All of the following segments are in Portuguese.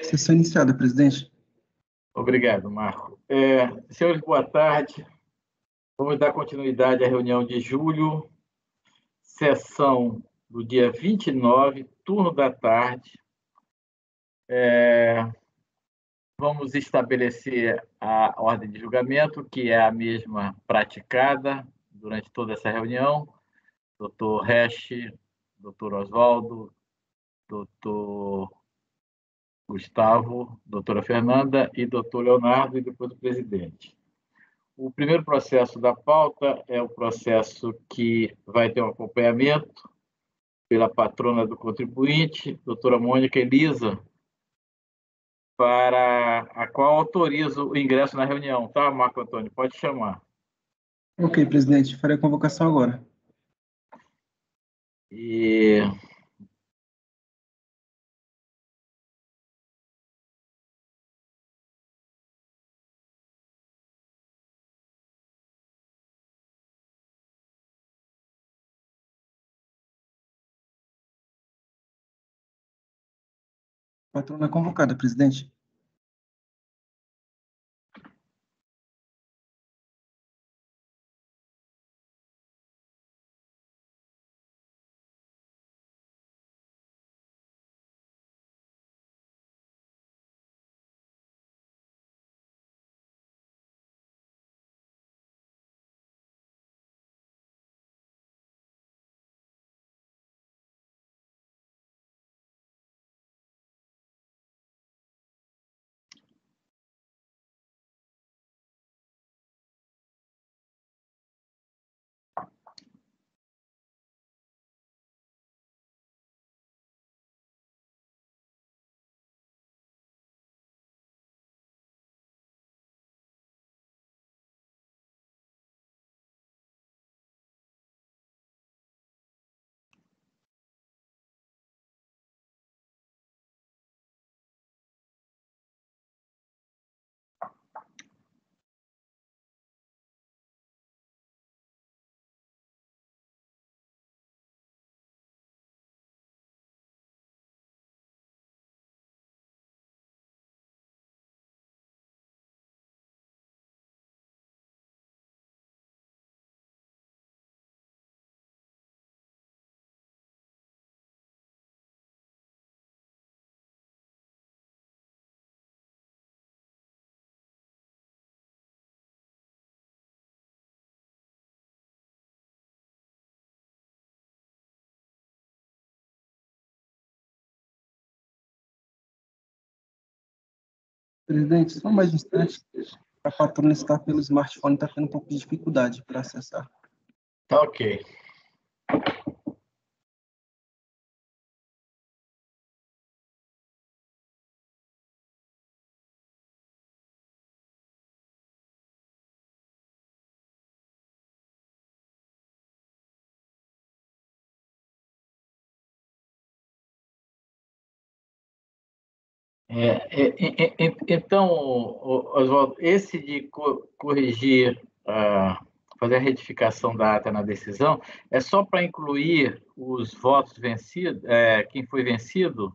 Sessão iniciada, presidente. Obrigado, Marco. Senhores, boa tarde. Vamos dar continuidade à reunião de julho, sessão do dia 29, turno da tarde. Vamos estabelecer a ordem de julgamento, que é a mesma praticada durante toda essa reunião. Doutor Resch, doutor Oswaldo, doutor Gustavo, doutora Fernanda e doutor Leonardo, e depois o presidente. O primeiro processo da pauta é o processo que vai ter um acompanhamento pela patrona do contribuinte, doutora Mônica Elisa, para a qual autorizo o ingresso na reunião, tá, Marco Antônio? Pode chamar. Ok, presidente. Farei a convocação agora. Patrona convocada, presidente. Presidente, só mais um instante. A patrona está pelo smartphone, está tendo um pouco de dificuldade para acessar. Tá ok. Então, Oswaldo, esse de corrigir, fazer a retificação da ata na decisão, é só para incluir os votos vencidos, quem foi vencido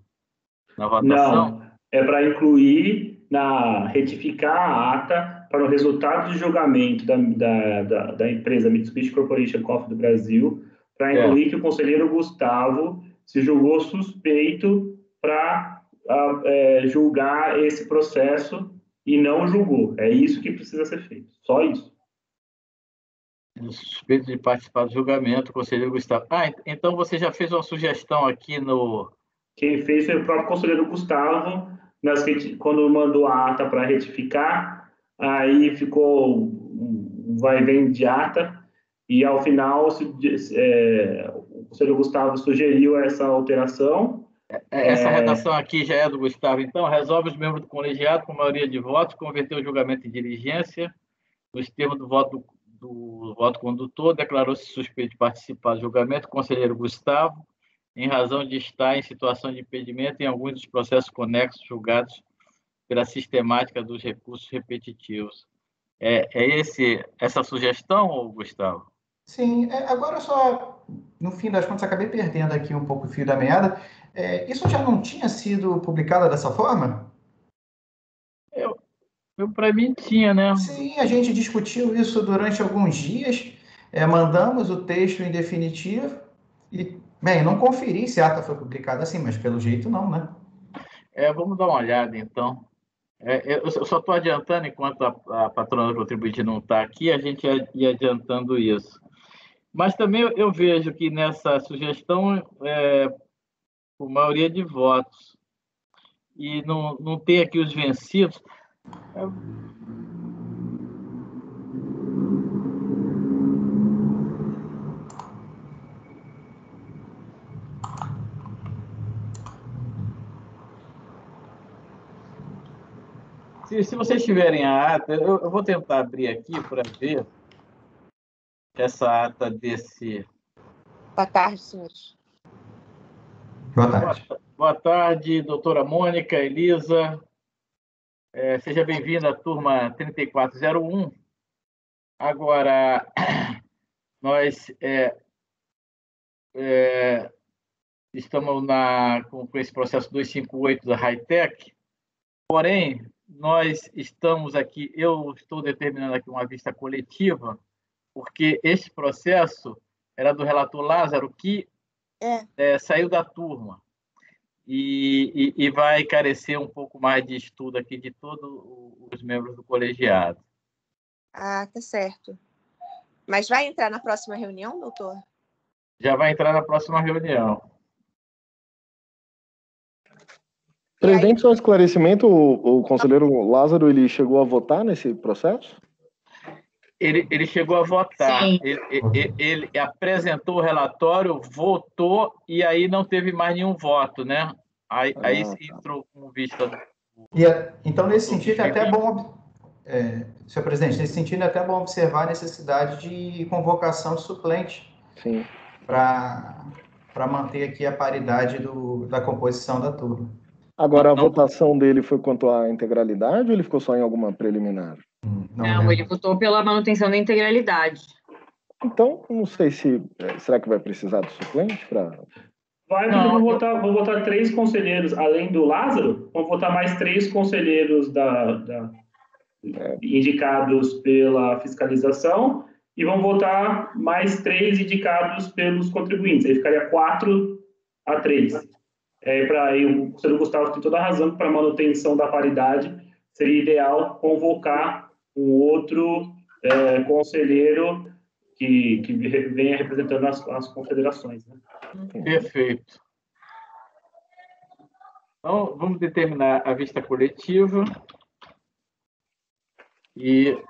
na votação? Não, é para incluir, retificar a ata para o resultado de julgamento da empresa Mitsubishi Corporation Coffee do Brasil, para incluir que o conselheiro Gustavo se julgou suspeito para julgar esse processo e não julgou. É isso que precisa ser feito, só isso. Suspeito de participar do julgamento, conselheiro Gustavo. Então você já fez uma sugestão aqui no... Quem fez foi o próprio conselheiro Gustavo, quando mandou a ata para retificar, aí ficou um vai e vem de ata, e ao final o conselheiro Gustavo sugeriu essa alteração. Essa redação aqui já é do Gustavo, então, resolve os membros do colegiado, com maioria de votos, converter o julgamento em diligência, nos termos do voto condutor, declarou-se suspeito de participar do julgamento o conselheiro Gustavo, em razão de estar em situação de impedimento em alguns dos processos conexos julgados pela sistemática dos recursos repetitivos. Essa sugestão, Gustavo? Sim, agora só, no fim das contas, acabei perdendo aqui um pouco o fio da meada. Isso já não tinha sido publicado dessa forma? Para mim tinha, né? Sim, a gente discutiu isso durante alguns dias, mandamos o texto em definitivo e, bem, não conferi se a ata foi publicada assim, mas pelo jeito não, né? Vamos dar uma olhada, então. Eu só estou adiantando, enquanto a patrona contribuinte não está aqui, a gente ia adiantando isso. Mas também eu vejo que nessa sugestão, por maioria de votos, e não tem aqui os vencidos. Se vocês tiverem a ata, eu vou tentar abrir aqui para ver essa ata desse. Boa tarde, senhores. Boa tarde. Boa tarde, doutora Mônica, Elisa. Seja bem-vinda à turma 3401. Agora, nós estamos com esse processo 258 da Hightech, porém, nós estamos aqui, eu estou determinando aqui uma vista coletiva, porque este processo era do relator Lázaro, que saiu da turma e vai carecer um pouco mais de estudo aqui de todos os membros do colegiado. Ah, tá certo. Mas vai entrar na próxima reunião, doutor? Já vai entrar na próxima reunião. Presidente, só um esclarecimento, o conselheiro Lázaro, ele chegou a votar nesse processo? Ele chegou a votar. Sim. Ele apresentou o relatório, votou, e aí não teve mais nenhum voto, né? Aí entrou com vista... Então, nesse sentido, é até bom... senhor presidente, nesse sentido, é até bom observar a necessidade de convocação de suplente para manter aqui a paridade da composição da turma. Agora, a votação dele foi quanto à integralidade ou ele ficou só em alguma preliminar? Não, ele votou pela manutenção da integralidade. Então, não sei se... será que vai precisar de suplente para... Vão votar 3 conselheiros, além do Lázaro, vão votar mais 3 conselheiros indicados pela fiscalização e vão votar mais 3 indicados pelos contribuintes. Aí ficaria 4-3. O conselheiro Gustavo tem toda a razão, para a manutenção da paridade, seria ideal convocar um outro conselheiro que venha representando as confederações. Né? Perfeito. Então, vamos determinar a vista coletiva e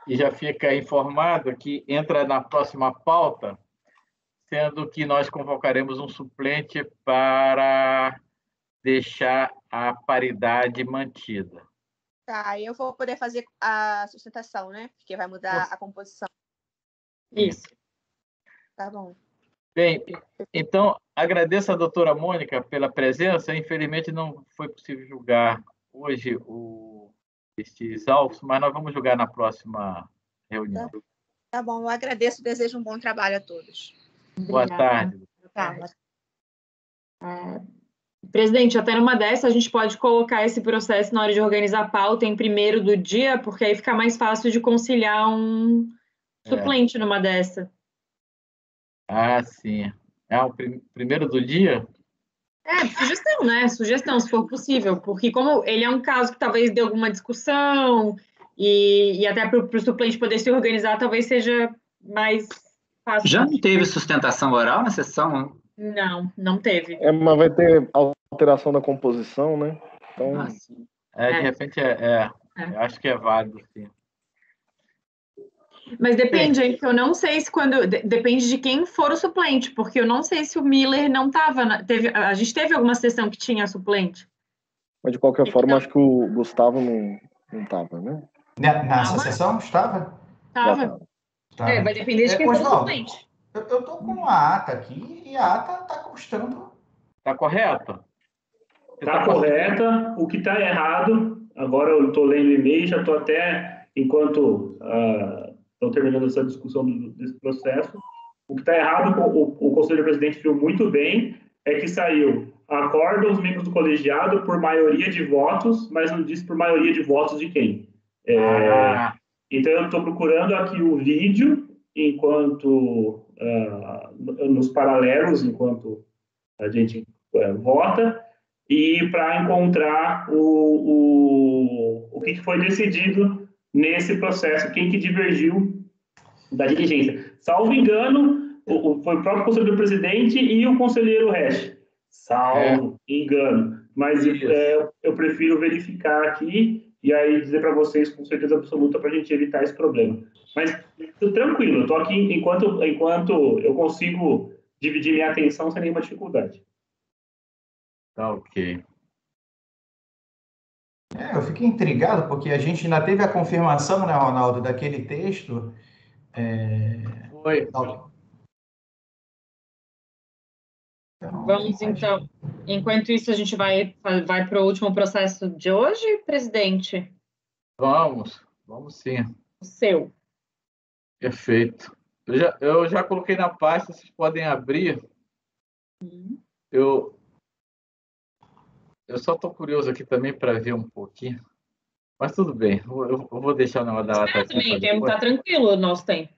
já fica informado que entra na próxima pauta, sendo que nós convocaremos um suplente para deixar a paridade mantida. Tá, eu vou poder fazer a sustentação, né? Porque vai mudar a composição. Isso. Tá bom. Bem, então, agradeço a doutora Mônica pela presença. Infelizmente, não foi possível julgar hoje estes autos, mas nós vamos julgar na próxima reunião. Tá bom, eu agradeço e desejo um bom trabalho a todos. Boa tarde. Presidente, até numa dessa a gente pode colocar esse processo na hora de organizar a pauta em primeiro do dia, porque aí fica mais fácil de conciliar um suplente numa dessa. Ah, sim. O primeiro do dia? Sugestão, né? Sugestão, se for possível, porque como ele é um caso que talvez dê alguma discussão e até para o suplente poder se organizar, talvez seja mais fácil. Já não teve sustentação oral na sessão? Não teve. Mas vai ter alteração da composição, né? Então... de repente, eu acho que é válido, sim. Mas depende, hein? Eu não sei se depende de quem for o suplente, porque eu não sei se o Miller não estava. A gente teve alguma sessão que tinha suplente. Mas de qualquer forma, acho que o Gustavo não estava, né? Nessa sessão estava? Estava. Vai depender de quem for o suplente. Eu estou com a ata aqui e a ata está constando. Está correta? Está correta. O que está errado, agora eu estou lendo o e-mail, já estou até, enquanto estão terminando essa discussão desse processo, o que está errado, o conselheiro presidente viu muito bem, é que saiu, acorda os membros do colegiado por maioria de votos, mas não diz por maioria de votos de quem. Então, eu estou procurando aqui o vídeo enquanto nos paralelos, enquanto a gente vota, e para encontrar o que foi decidido nesse processo, quem que divergiu da diligência. Salvo engano, foi o próprio conselheiro presidente e o conselheiro Resch. Salvo engano. Mas eu prefiro verificar aqui e aí dizer para vocês com certeza absoluta para a gente evitar esse problema. Mas tranquilo, eu estou aqui enquanto eu consigo dividir minha atenção sem nenhuma dificuldade. Tá ok. Eu fiquei intrigado, porque a gente ainda teve a confirmação, né, Ronaldo, daquele texto. Foi. Vamos, então. Enquanto isso, a gente vai para o último processo de hoje, presidente? Vamos sim. O seu. Perfeito. Eu já coloquei na pasta, vocês podem abrir. Eu só estou curioso aqui também para ver um pouquinho. Mas tudo bem, eu vou deixar o negócio da lata. Também, está tranquilo o nosso tempo.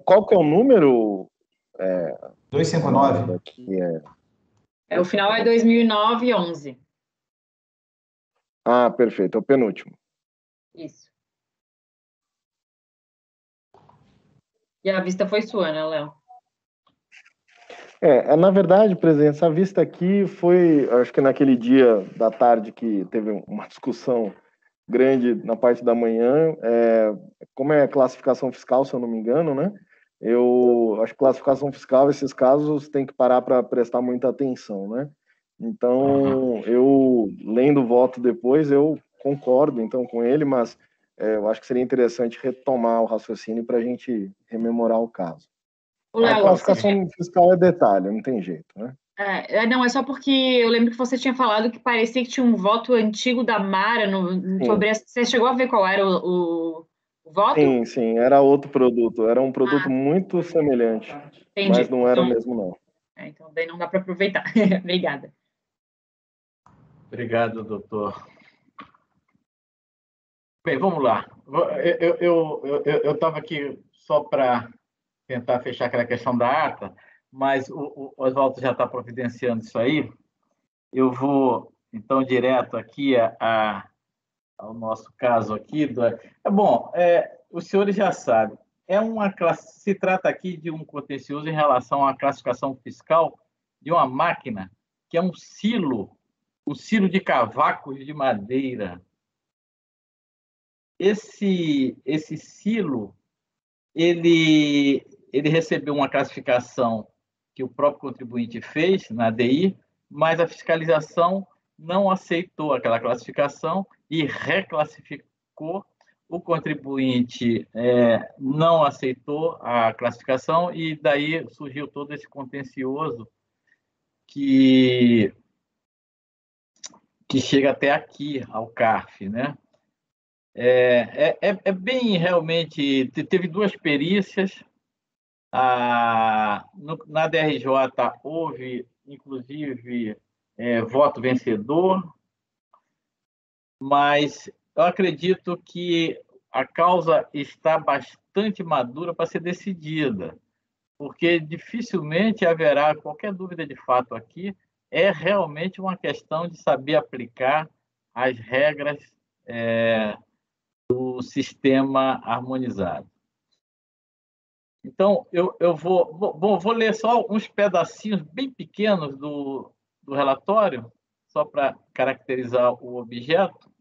Qual que é o número? 259. Aqui O final é 2009-11. Ah, perfeito, é o penúltimo. Isso. E a vista foi sua, né, Léo? Na verdade, presidente, essa vista aqui foi, acho que naquele dia da tarde que teve uma discussão grande na parte da manhã, como é classificação fiscal, se eu não me engano, né? Eu acho que classificação fiscal, esses casos, tem que parar para prestar muita atenção, né? Então, eu, lendo o voto depois, eu concordo, então, com ele, mas eu acho que seria interessante retomar o raciocínio para a gente rememorar o caso. A classificação fiscal é detalhe, não tem jeito, né? Não, é só porque eu lembro que você tinha falado que parecia que tinha um voto antigo da Mara sobre você chegou a ver qual era o voto? Sim, era outro produto, era um produto muito semelhante, entendi. Mas não era o mesmo, não. Então, daí não dá para aproveitar. Obrigada. Obrigado, doutor. Bem, vamos lá. Eu estava aqui só para tentar fechar aquela questão da ata, mas o Oswaldo já está providenciando isso aí. Eu vou, então, direto aqui ao nosso caso aqui. Os senhores já sabem, se trata aqui de um contencioso em relação à classificação fiscal de uma máquina que é um silo de cavacos de madeira. Esse silo, ele recebeu uma classificação que o próprio contribuinte fez na ADI, mas a fiscalização não aceitou aquela classificação e reclassificou. O contribuinte não aceitou a classificação e daí surgiu todo esse contencioso que chega até aqui, ao CARF, né? Bem, realmente, teve duas perícias. Na DRJ houve, inclusive, voto vencedor, mas eu acredito que a causa está bastante madura para ser decidida, porque dificilmente haverá qualquer dúvida de fato aqui. É realmente uma questão de saber aplicar as regras do sistema harmonizado. Então, eu vou ler só uns pedacinhos bem pequenos do relatório, só para caracterizar o objeto.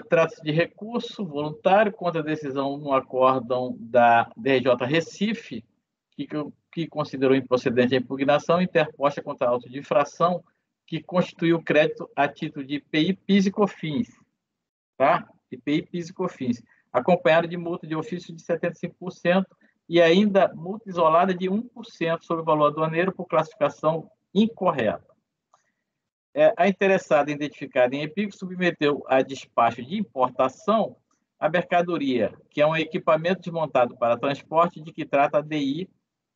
Trata-se de recurso voluntário contra a decisão no acórdão da DRJ Recife, que considerou improcedente a impugnação interposta contra a auto de infração que constituiu crédito a título de IPI, PIS e COFINS, tá? IPI, PIS e COFINS, acompanhado de multa de ofício de 75% e ainda multa isolada de 1% sobre o valor aduaneiro por classificação incorreta. A interessada identificada em EPIC submeteu a despacho de importação a mercadoria, que é um equipamento desmontado para transporte, de que trata a DI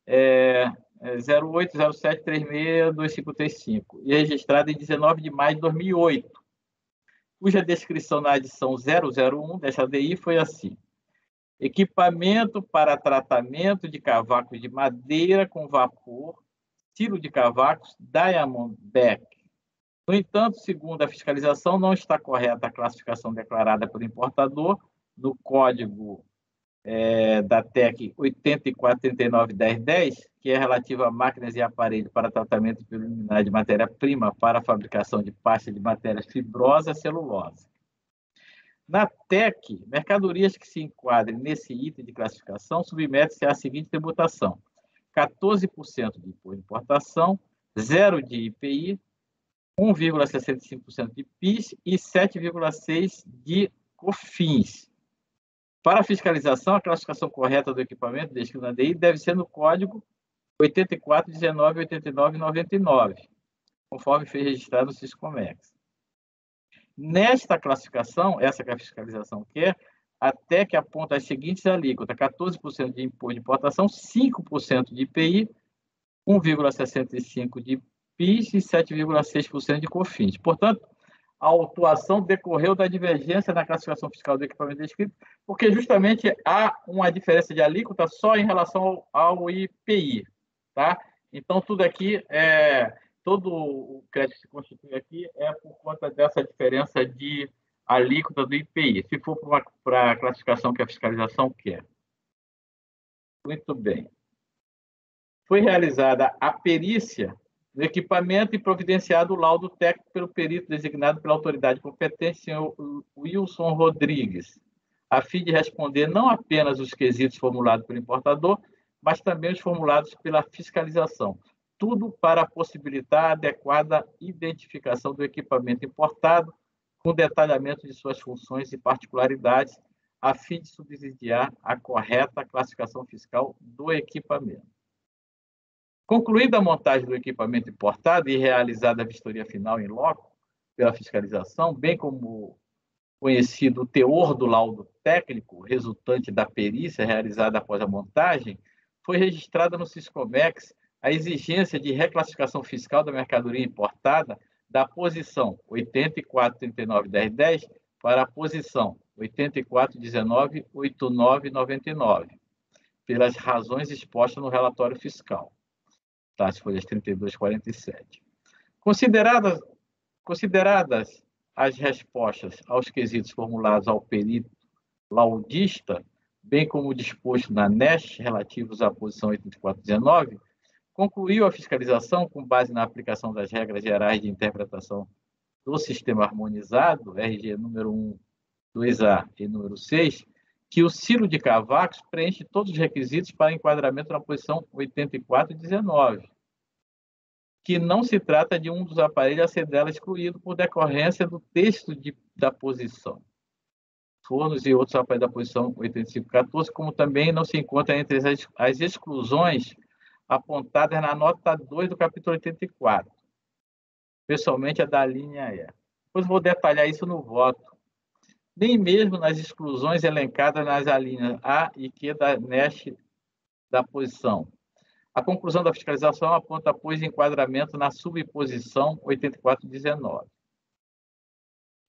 0807362535, e registrada em 19 de maio de 2008, cuja descrição na adição 001 desta ADI foi assim: equipamento para tratamento de cavacos de madeira com vapor, estilo de cavacos Diamondback. No entanto, segundo a fiscalização, não está correta a classificação declarada pelo importador no código da TEC 8439-1010, que é relativa a máquinas e aparelhos para tratamento preliminar de matéria-prima para a fabricação de pasta de matérias fibrosas celulose. Na TEC, mercadorias que se enquadrem nesse item de classificação submetem-se à seguinte tributação: 14% de imposto de importação, 0% de IPI, 1,65% de PIS e 7,6% de COFINS. Para a fiscalização, a classificação correta do equipamento descrito na ADI deve ser no código 84198999, conforme foi registrado no Siscomex. Nesta classificação, essa que a fiscalização quer, a TEC aponta as seguintes alíquotas: 14% de imposto de importação, 5% de IPI, 1,65% de PIS e 7,6% de COFINS. Portanto, a autuação decorreu da divergência na classificação fiscal do equipamento descrito, porque justamente há uma diferença de alíquota só em relação ao IPI. Tá? Então, tudo aqui, todo o crédito que se constitui aqui é por conta dessa diferença de alíquota do IPI, se for para a classificação que a fiscalização quer. Muito bem. Foi realizada a perícia no equipamento e providenciado o laudo técnico pelo perito designado pela autoridade competente, senhor Wilson Rodrigues, a fim de responder não apenas os quesitos formulados pelo importador, mas também os formulados pela fiscalização. Tudo para possibilitar a adequada identificação do equipamento importado, com detalhamento de suas funções e particularidades, a fim de subsidiar a correta classificação fiscal do equipamento. Concluída a montagem do equipamento importado e realizada a vistoria final em loco pela fiscalização, bem como conhecido o teor do laudo técnico resultante da perícia realizada após a montagem, foi registrada no Siscomex a exigência de reclassificação fiscal da mercadoria importada da posição 8439-1010 para a posição 8419-8999, pelas razões expostas no relatório fiscal. As folhas 32 e 47. Consideradas as respostas aos quesitos formulados ao perito laudista, bem como o disposto na NEST relativos à posição 8419, concluiu a fiscalização, com base na aplicação das regras gerais de interpretação do sistema harmonizado, RG número 1, 2A e número 6, que o silo de cavacos preenche todos os requisitos para enquadramento na posição 8419, que não se trata de um dos aparelhos a ser dela excluído por decorrência do texto da posição. Fornos e outros aparelhos da posição 8514, como também não se encontra entre as exclusões apontadas na nota 2 do capítulo 84, pessoalmente a da linha E. Depois vou detalhar isso no voto. Nem mesmo nas exclusões elencadas nas alíneas A e Q da NEST da posição. A conclusão da fiscalização aponta, pois, enquadramento na subposição 8419.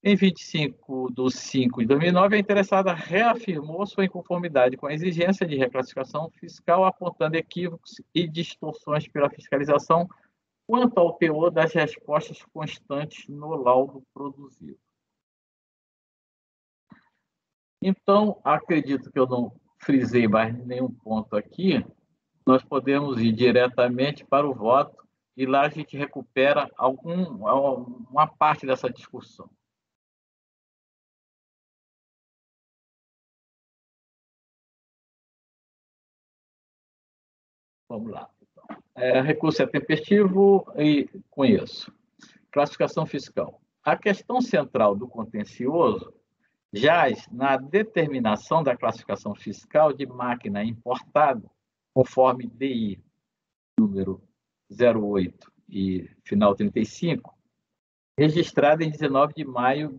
Em 25 de 5 de 2009, a interessada reafirmou sua inconformidade com a exigência de reclassificação fiscal, apontando equívocos e distorções pela fiscalização quanto ao teor das respostas constantes no laudo produzido. Então, acredito que eu não frisei mais nenhum ponto aqui, nós podemos ir diretamente para o voto e lá a gente recupera uma parte dessa discussão. Vamos lá. Então. Recurso é tempestivo e conheço. Classificação fiscal. A questão central do contencioso jaz na determinação da classificação fiscal de máquina importada, conforme DI número 08 e final 35, registrada em 19 de maio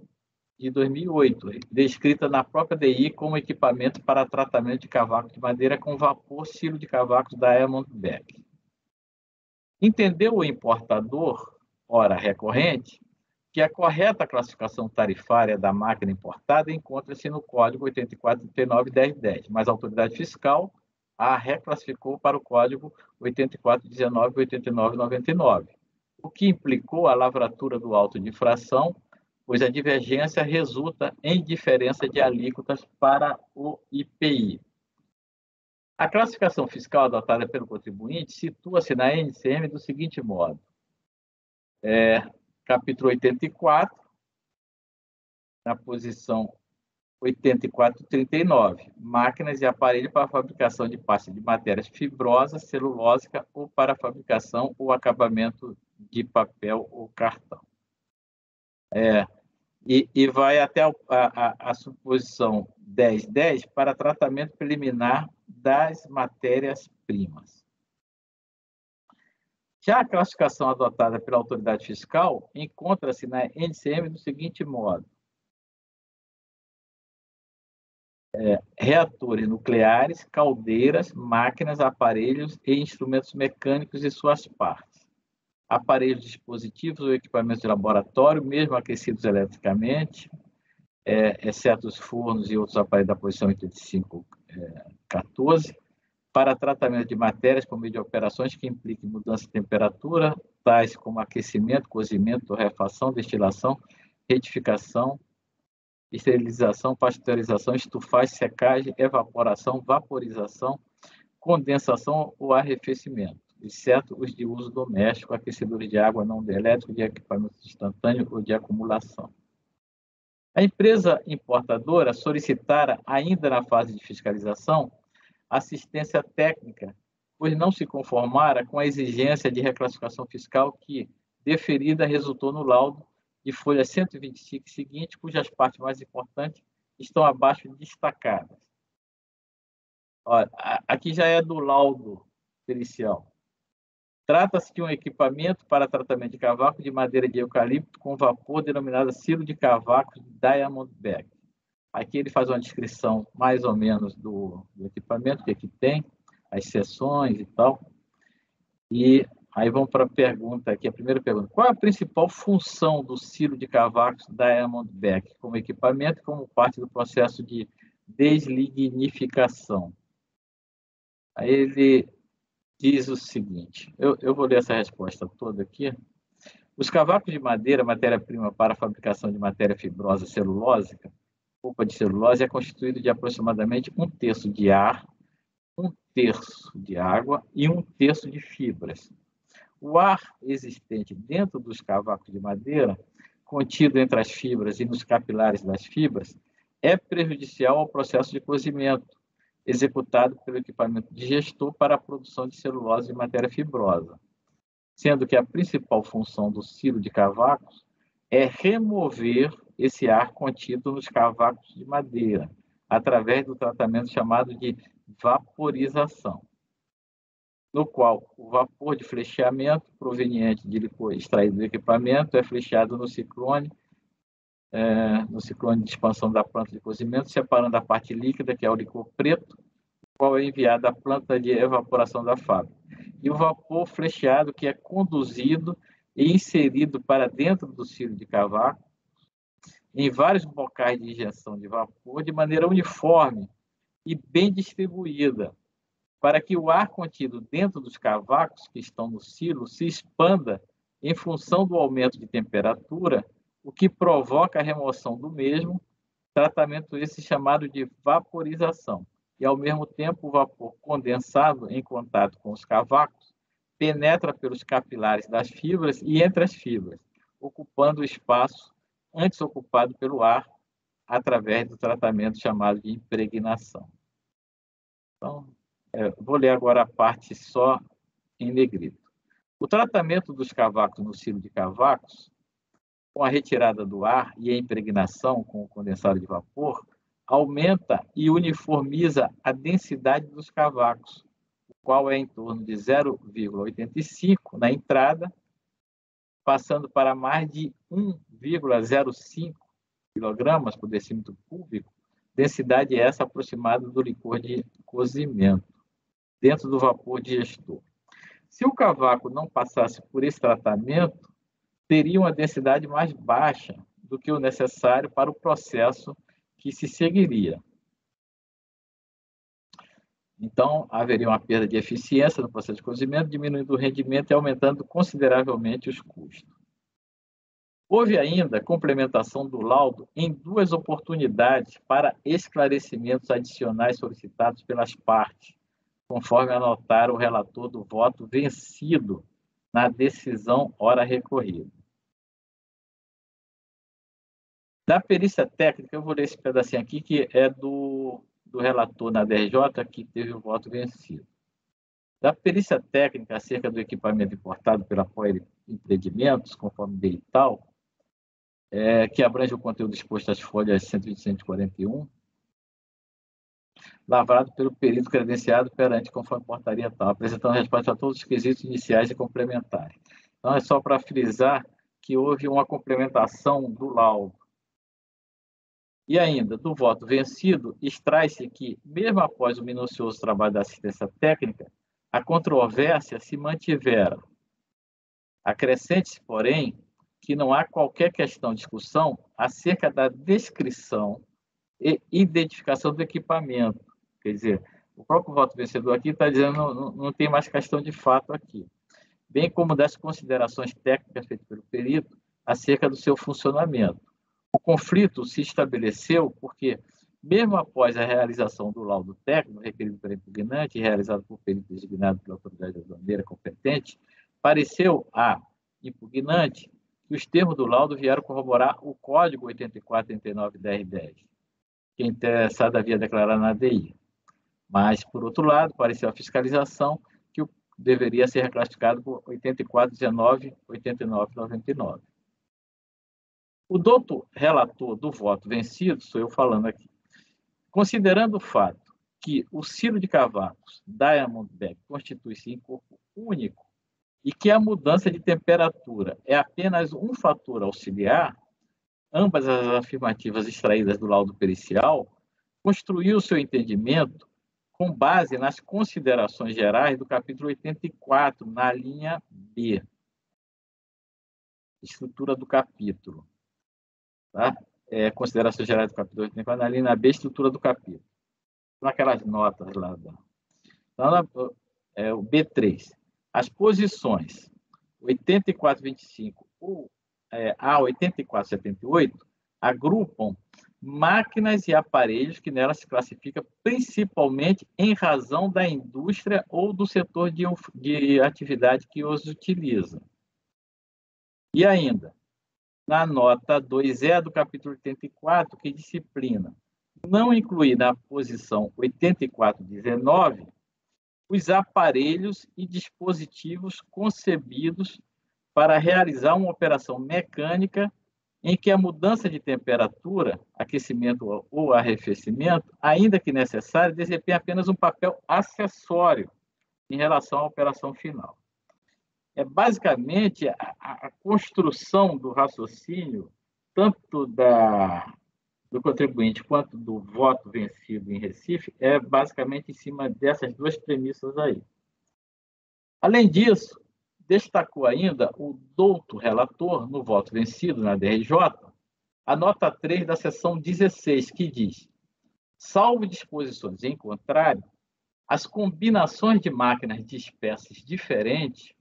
de 2008, descrita na própria DI como equipamento para tratamento de cavaco de madeira com vapor silo de cavacos da Diamondback. Entendeu o importador, ora recorrente, que a correta classificação tarifária da máquina importada encontra-se no Código 8439/1010, mas a autoridade fiscal a reclassificou para o Código 8419/8999, o que implicou a lavratura do auto de infração, pois a divergência resulta em diferença de alíquotas para o IPI. A classificação fiscal adotada pelo contribuinte situa-se na NCM do seguinte modo. Capítulo 84, na posição 8439, máquinas e aparelhos para a fabricação de pasta de matérias fibrosas, celulósica ou para a fabricação ou acabamento de papel ou cartão. E vai até a suposição 1010 para tratamento preliminar das matérias-primas. Já a classificação adotada pela autoridade fiscal encontra-se na NCM do seguinte modo. Reatores nucleares, caldeiras, máquinas, aparelhos e instrumentos mecânicos e suas partes. Aparelhos, dispositivos ou equipamentos de laboratório, mesmo aquecidos eletricamente, exceto os fornos e outros aparelhos da posição 8514, para tratamento de matérias por meio de operações que impliquem mudança de temperatura, tais como aquecimento, cozimento, torrefação, destilação, retificação, esterilização, pasteurização, estufagem, secagem, evaporação, vaporização, condensação ou arrefecimento, exceto os de uso doméstico, aquecedores de água não elétrico, de equipamento instantâneo ou de acumulação. A empresa importadora solicitara, ainda na fase de fiscalização, assistência técnica, pois não se conformara com a exigência de reclassificação fiscal que, deferida, resultou no laudo de folha 125 seguinte, cujas partes mais importantes estão abaixo destacadas. Olha, aqui já é do laudo pericial. Trata-se de um equipamento para tratamento de cavaco de madeira de eucalipto com vapor denominado silo de cavaco de Diamondback. Aqui ele faz uma descrição mais ou menos do equipamento, que aqui tem, as seções e tal. E aí vamos para a pergunta aqui, a primeira pergunta. Qual é a principal função do silo de cavacos Diamondback como equipamento e como parte do processo de deslignificação? Aí ele diz o seguinte, eu vou ler essa resposta toda aqui. Os cavacos de madeira, matéria-prima para a fabricação de matéria fibrosa celulósica, polpa de celulose, é constituído de aproximadamente 1/3 de ar, 1/3 de água e 1/3 de fibras. O ar existente dentro dos cavacos de madeira, contido entre as fibras e nos capilares das fibras, é prejudicial ao processo de cozimento, executado pelo equipamento digestor para a produção de celulose e matéria fibrosa, sendo que a principal função do silo de cavacos é remover esse ar contido nos cavacos de madeira, através do tratamento chamado de vaporização, no qual o vapor de flecheamento proveniente de licor extraído do equipamento é flecheado no ciclone de expansão da planta de cozimento, separando a parte líquida, que é o licor preto, o qual é enviado à planta de evaporação da fábrica, e o vapor flecheado, que é conduzido e inserido para dentro do silo de cavaco, em vários bocais de injeção de vapor, de maneira uniforme e bem distribuída, para que o ar contido dentro dos cavacos que estão no silo se expanda em função do aumento de temperatura, o que provoca a remoção do mesmo, tratamento esse chamado de vaporização. E, ao mesmo tempo, o vapor condensado em contato com os cavacos penetra pelos capilares das fibras e entre as fibras, ocupando o espaço antes ocupado pelo ar através do tratamento chamado de impregnação. Então, vou ler agora a parte só em negrito. O tratamento dos cavacos no silo de cavacos, com a retirada do ar e a impregnação com o condensado de vapor, aumenta e uniformiza a densidade dos cavacos, o qual é em torno de 0,85 na entrada, passando para mais de 1,05 kg por decímetro cúbico, densidade essa aproximada do licor de cozimento, dentro do vapor digestor. Se o cavaco não passasse por esse tratamento, teria uma densidade mais baixa do que o necessário para o processo que se seguiria. Então, haveria uma perda de eficiência no processo de cozimento, diminuindo o rendimento e aumentando consideravelmente os custos. Houve ainda complementação do laudo em 2 oportunidades para esclarecimentos adicionais solicitados pelas partes, conforme anotara o relator do voto vencido na decisão ora recorrida. Da perícia técnica, eu vou ler esse pedacinho aqui, que é do relator na DRJ, que teve o voto vencido. Da perícia técnica acerca do equipamento importado pela Power Empreendimentos, conforme o edital, que abrange o conteúdo exposto às folhas 120 e 141, lavrado pelo perito credenciado perante conforme portaria tal, apresentando resposta a todos os quesitos iniciais e complementares. Então, é só para frisar que houve uma complementação do laudo. E ainda, do voto vencido, extrai-se que, mesmo após o minucioso trabalho da assistência técnica, a controvérsia se mantivera. Acrescente-se, porém, que não há qualquer questão de discussão acerca da descrição e identificação do equipamento. Quer dizer, o próprio voto vencedor aqui está dizendo que não tem mais questão de fato aqui, bem como das considerações técnicas feitas pelo perito acerca do seu funcionamento. O conflito se estabeleceu porque, mesmo após a realização do laudo técnico requerido pela impugnante e realizado por perito designado pela autoridade aduaneira competente, pareceu a impugnante que os termos do laudo vieram corroborar o Código 8439-1010, que interessado havia declarado na ADI. Mas, por outro lado, pareceu a fiscalização que deveria ser reclassificado por 8419-8999. O douto relator do voto vencido, sou eu falando aqui, considerando o fato que o silo de cavacos Diamondback constitui-se em corpo único e que a mudança de temperatura é apenas um fator auxiliar, ambas as afirmativas extraídas do laudo pericial, construiu seu entendimento com base nas considerações gerais do capítulo 84, na linha B, estrutura do capítulo. Tá? Considerações gerais do capítulo 84, na linha B, estrutura do capítulo. Naquelas notas lá. Então, o B3. As posições 8425 a 8478 agrupam máquinas e aparelhos que nelas se classifica principalmente em razão da indústria ou do setor de atividade que os utiliza. E ainda, na nota 2E do capítulo 84, que disciplina não incluir na posição 8419 os aparelhos e dispositivos concebidos para realizar uma operação mecânica em que a mudança de temperatura, aquecimento ou arrefecimento, ainda que necessário, desempenha apenas um papel acessório em relação à operação final. É basicamente a construção do raciocínio, tanto do contribuinte quanto do voto vencido em Recife, é basicamente em cima dessas duas premissas aí. Além disso, destacou ainda o douto relator, no voto vencido na DRJ, a nota 3 da seção 16, que diz: salvo disposições em contrário, as combinações de máquinas de espécies diferentes,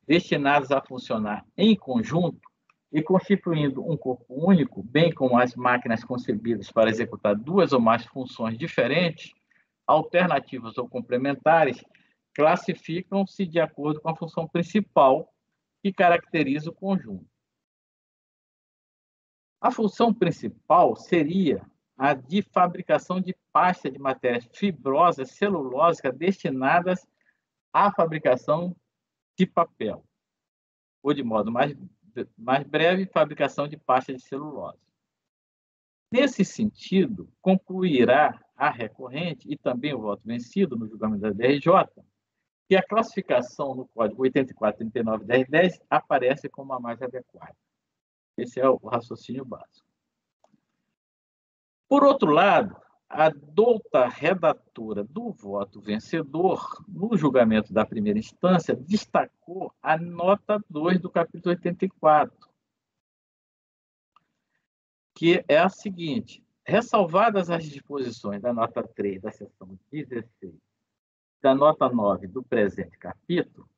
destinadas a funcionar em conjunto e constituindo um corpo único, bem como as máquinas concebidas para executar duas ou mais funções diferentes, alternativas ou complementares, classificam-se de acordo com a função principal que caracteriza o conjunto. A função principal seria a de fabricação de pasta de matérias fibrosas celulósicas destinadas à fabricação de papel, ou de modo mais breve, fabricação de pasta de celulose. Nesse sentido, concluirá a recorrente e também o voto vencido no julgamento da DRJ que a classificação no Código 8439-1010 aparece como a mais adequada. Esse é o raciocínio básico. Por outro lado, a douta redatora do voto vencedor, no julgamento da primeira instância, destacou a nota 2 do capítulo 84, que é a seguinte: ressalvadas as disposições da nota 3 da seção 16, da nota 9 do presente capítulo,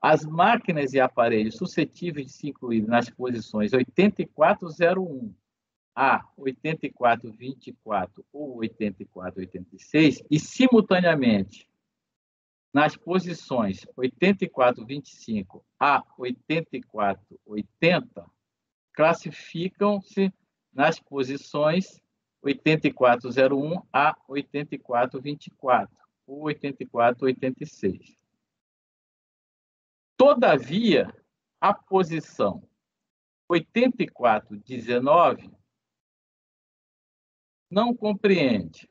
as máquinas e aparelhos suscetíveis de se incluir nas posições 8401 a 8424 ou 8486 e, simultaneamente, nas posições 8425 a 8480, classificam-se nas posições 8401 a 8424 ou 8486. Todavia, a posição 8419 não compreende,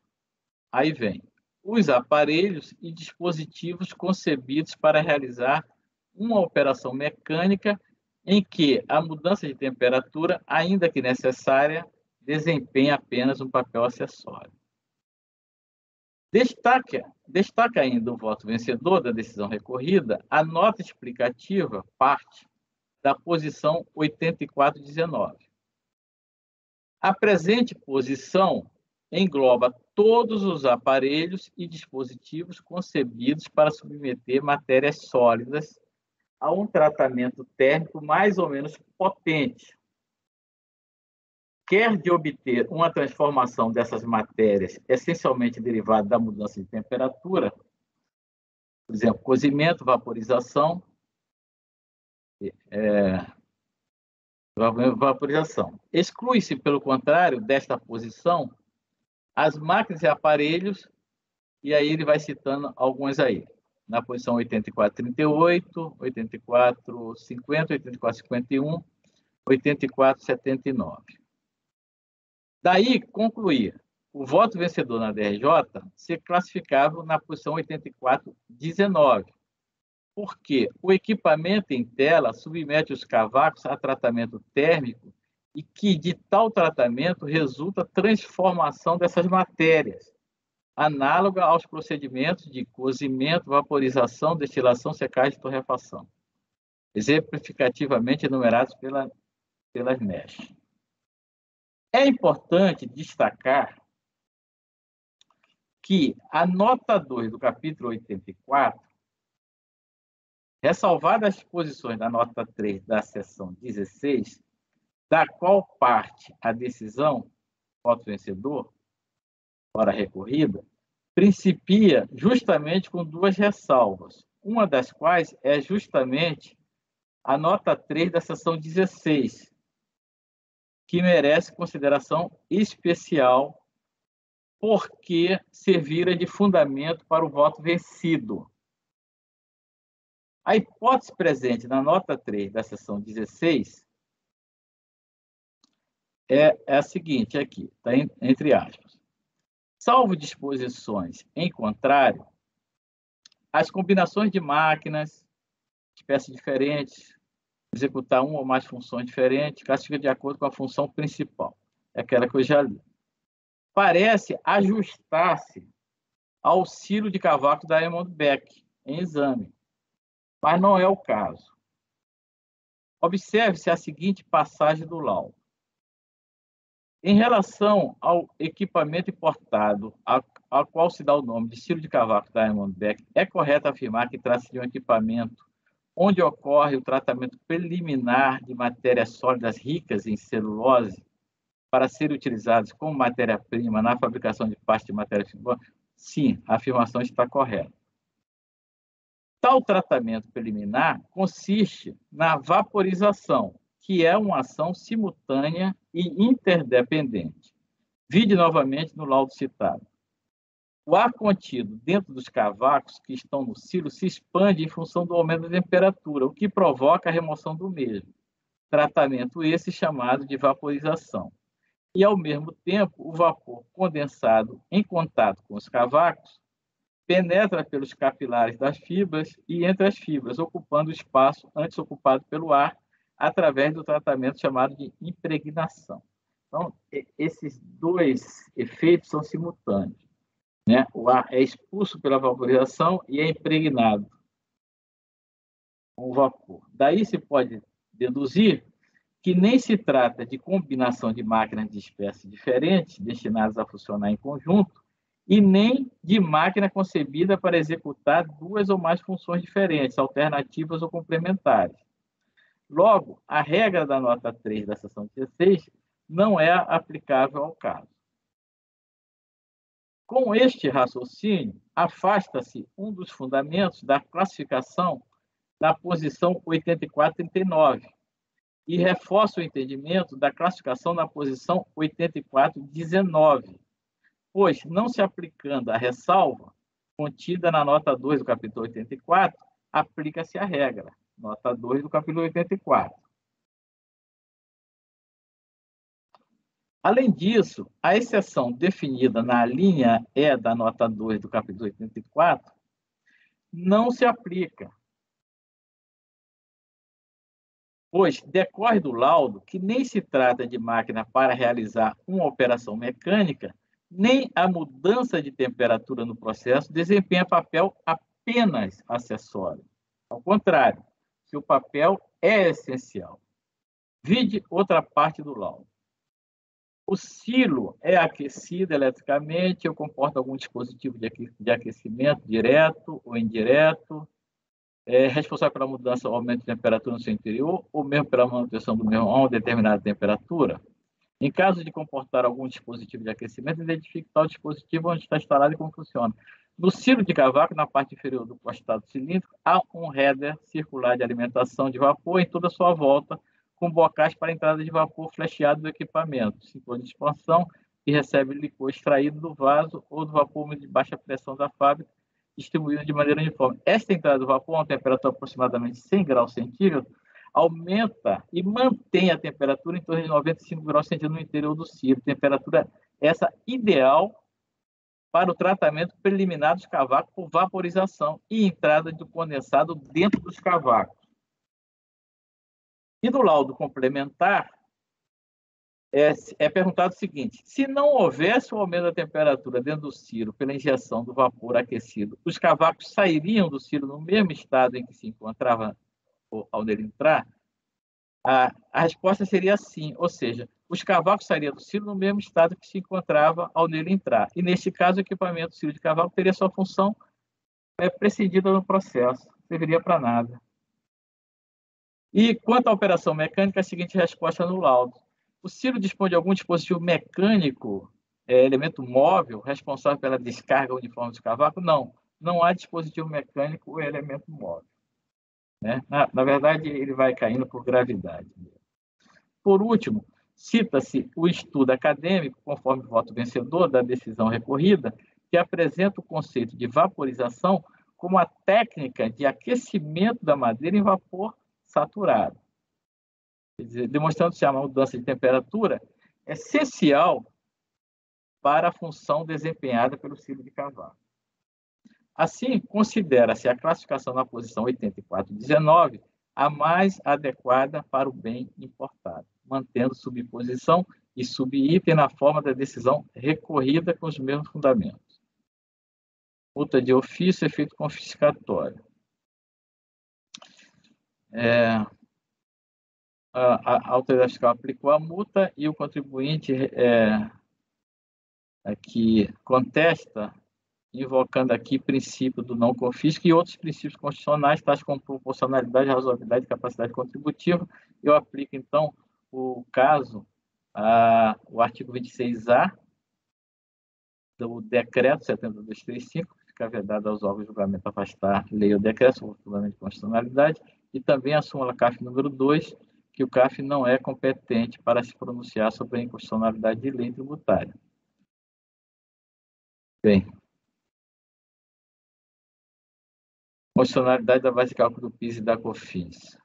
aí vem, os aparelhos e dispositivos concebidos para realizar uma operação mecânica em que a mudança de temperatura, ainda que necessária, desempenha apenas um papel acessório. Destaca ainda o voto vencedor da decisão recorrida, a nota explicativa parte da posição 8419. A presente posição engloba todos os aparelhos e dispositivos concebidos para submeter matérias sólidas a um tratamento térmico mais ou menos potente, quer de obter uma transformação dessas matérias essencialmente derivada da mudança de temperatura, por exemplo, cozimento, vaporização, Exclui-se, pelo contrário, desta posição, as máquinas e aparelhos, e aí ele vai citando alguns aí, na posição 8438, 8450, 8451, 8479. Daí, concluir, o voto vencedor na DRJ se classificava na posição 8419, porque o equipamento em tela submete os cavacos a tratamento térmico e que de tal tratamento resulta transformação dessas matérias, análoga aos procedimentos de cozimento, vaporização, destilação, secagem e torrefação, exemplificativamente enumerados pelas MESH. É importante destacar que a nota 2 do capítulo 84, ressalvadas as disposições da nota 3 da seção 16, da qual parte a decisão, voto vencedor, hora recorrida, principia justamente com duas ressalvas, uma das quais é justamente a nota 3 da seção 16, que merece consideração especial porque servira de fundamento para o voto vencido. A hipótese presente na nota 3 da seção 16 é a seguinte, aqui, está entre aspas. Salvo disposições em contrário, as combinações de máquinas, espécies diferentes, executar uma ou mais funções diferentes, classifica de acordo com a função principal, é aquela que eu já li. Parece ajustar-se ao silo de cavaco da Raymond Beck em exame, mas não é o caso. Observe-se a seguinte passagem do laudo. Em relação ao equipamento importado, ao qual se dá o nome de silo de cavaco da Raymond Beck, é correto afirmar que trata-se de um equipamento onde ocorre o tratamento preliminar de matérias sólidas ricas em celulose para serem utilizadas como matéria-prima na fabricação de parte de matéria fibrosa? Sim, a afirmação está correta. Tal tratamento preliminar consiste na vaporização, que é uma ação simultânea e interdependente. Vide novamente no laudo citado. O ar contido dentro dos cavacos que estão no silo se expande em função do aumento da temperatura, o que provoca a remoção do mesmo. Tratamento esse chamado de vaporização. E, ao mesmo tempo, o vapor condensado em contato com os cavacos penetra pelos capilares das fibras e entre as fibras, ocupando o espaço antes ocupado pelo ar, através do tratamento chamado de impregnação. Então, esses dois efeitos são simultâneos, né? O ar é expulso pela vaporização e é impregnado com o vapor. Daí se pode deduzir que nem se trata de combinação de máquinas de espécies diferentes, destinadas a funcionar em conjunto, e nem de máquina concebida para executar duas ou mais funções diferentes, alternativas ou complementares. Logo, a regra da nota 3 da seção 16 não é aplicável ao caso. Com este raciocínio, afasta-se um dos fundamentos da classificação da posição 8439 e reforça o entendimento da classificação na posição 8419, pois, não se aplicando a ressalva contida na nota 2 do capítulo 84, aplica-se a regra, nota 2 do capítulo 84. Além disso, a exceção definida na linha E da nota 2 do capítulo 84 não se aplica, pois decorre do laudo que nem se trata de máquina para realizar uma operação mecânica, nem a mudança de temperatura no processo desempenha papel apenas acessório. Ao contrário, seu papel é essencial. Vide outra parte do laudo. O silo é aquecido eletricamente ou comporta algum dispositivo de aquecimento direto ou indireto, é responsável pela mudança ou aumento de temperatura no seu interior ou mesmo pela manutenção do mesmo a uma determinada temperatura. Em caso de comportar algum dispositivo de aquecimento, identifique tal dispositivo onde está instalado e como funciona. No silo de cavaco, na parte inferior do costado cilíndrico, há um header circular de alimentação de vapor em toda a sua volta, com bocais para entrada de vapor flecheado do equipamento, ciclo de expansão, que recebe licor extraído do vaso ou do vapor de baixa pressão da fábrica, distribuído de maneira uniforme. Esta entrada do vapor, a uma temperatura de aproximadamente 100 graus centígrados, aumenta e mantém a temperatura em torno de 95 graus centígrados no interior do silo. Temperatura essa ideal para o tratamento preliminar dos cavacos por vaporização e entrada do condensado dentro dos cavacos. E do laudo complementar, é perguntado o seguinte: se não houvesse o aumento da temperatura dentro do silo pela injeção do vapor aquecido, os cavacos sairiam do silo no mesmo estado em que se encontrava ao nele entrar? A resposta seria sim, ou seja, os cavacos sairiam do silo no mesmo estado que se encontrava ao nele entrar. E, neste caso, o equipamento do silo de cavaco teria sua função prescindida no processo, não serviria para nada. E, quanto à operação mecânica, a seguinte resposta no laudo: o silo dispõe de algum dispositivo mecânico, elemento móvel, responsável pela descarga uniforme dos cavacos? Não, não há dispositivo mecânico ou elemento móvel. Né? Na verdade, ele vai caindo por gravidade. Por último, cita-se o estudo acadêmico, conforme o voto vencedor da decisão recorrida, que apresenta o conceito de vaporização como a técnica de aquecimento da madeira em vapor saturado. Quer dizer, demonstrando-se a mudança de temperatura essencial para a função desempenhada pelo silo de cavaco. Assim, considera-se a classificação na posição 8419 a mais adequada para o bem importado, mantendo subposição e subitem na forma da decisão recorrida com os mesmos fundamentos. Multa de ofício, efeito confiscatório. A autoridade fiscal aplicou a multa e o contribuinte que contesta, invocando aqui princípio do não confisco e outros princípios constitucionais, tais como proporcionalidade, razoabilidade e capacidade contributiva. Eu aplico, então, o caso, o artigo 26A do decreto 7235, que fica vedado aos órgãos de julgamento afastar lei ou decreto sobre fundamento de constitucionalidade, e também a súmula CAF número 2, que o CAF não é competente para se pronunciar sobre a inconstitucionalidade de lei tributária. Bem, constitucionalidade da base de cálculo do PIS e da COFINS.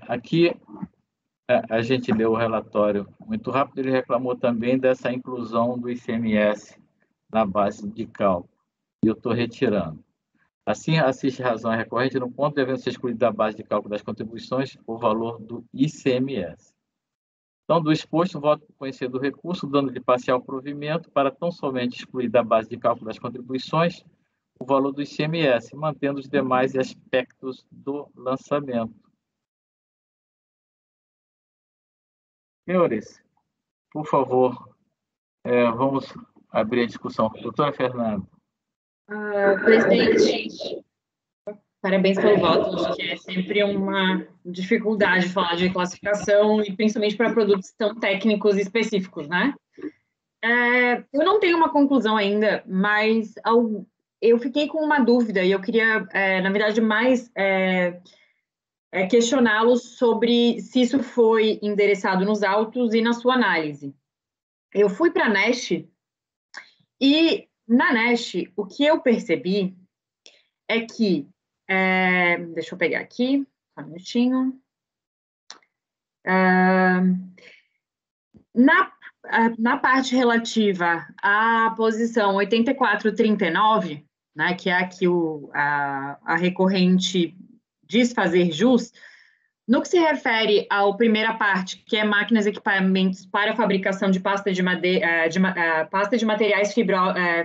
Aqui a gente leu o relatório muito rápido, ele reclamou também dessa inclusão do ICMS na base de cálculo. E eu estou retirando. Assim, assiste razão recorrente no ponto devendo ser excluído da base de cálculo das contribuições o valor do ICMS. Então, do exposto, voto por conhecer do recurso, dando de parcial provimento para tão somente excluir da base de cálculo das contribuições o valor do ICMS, mantendo os demais aspectos do lançamento. Senhores, por favor, vamos abrir a discussão. Doutora Fernanda. Presidente, parabéns pelo voto. Acho que é sempre uma dificuldade falar de classificação e principalmente para produtos tão técnicos e específicos, né? Eu não tenho uma conclusão ainda, mas eu fiquei com uma dúvida e eu queria, na verdade, mais questioná-lo sobre se isso foi endereçado nos autos e na sua análise. Eu fui para a NEST e, na NEST, o que eu percebi é que, deixa eu pegar aqui, só um minutinho. Na parte relativa à posição 8439, né, que é aqui a recorrente diz fazer jus, no que se refere à primeira parte, que é máquinas e equipamentos para fabricação de pasta de pasta de materiais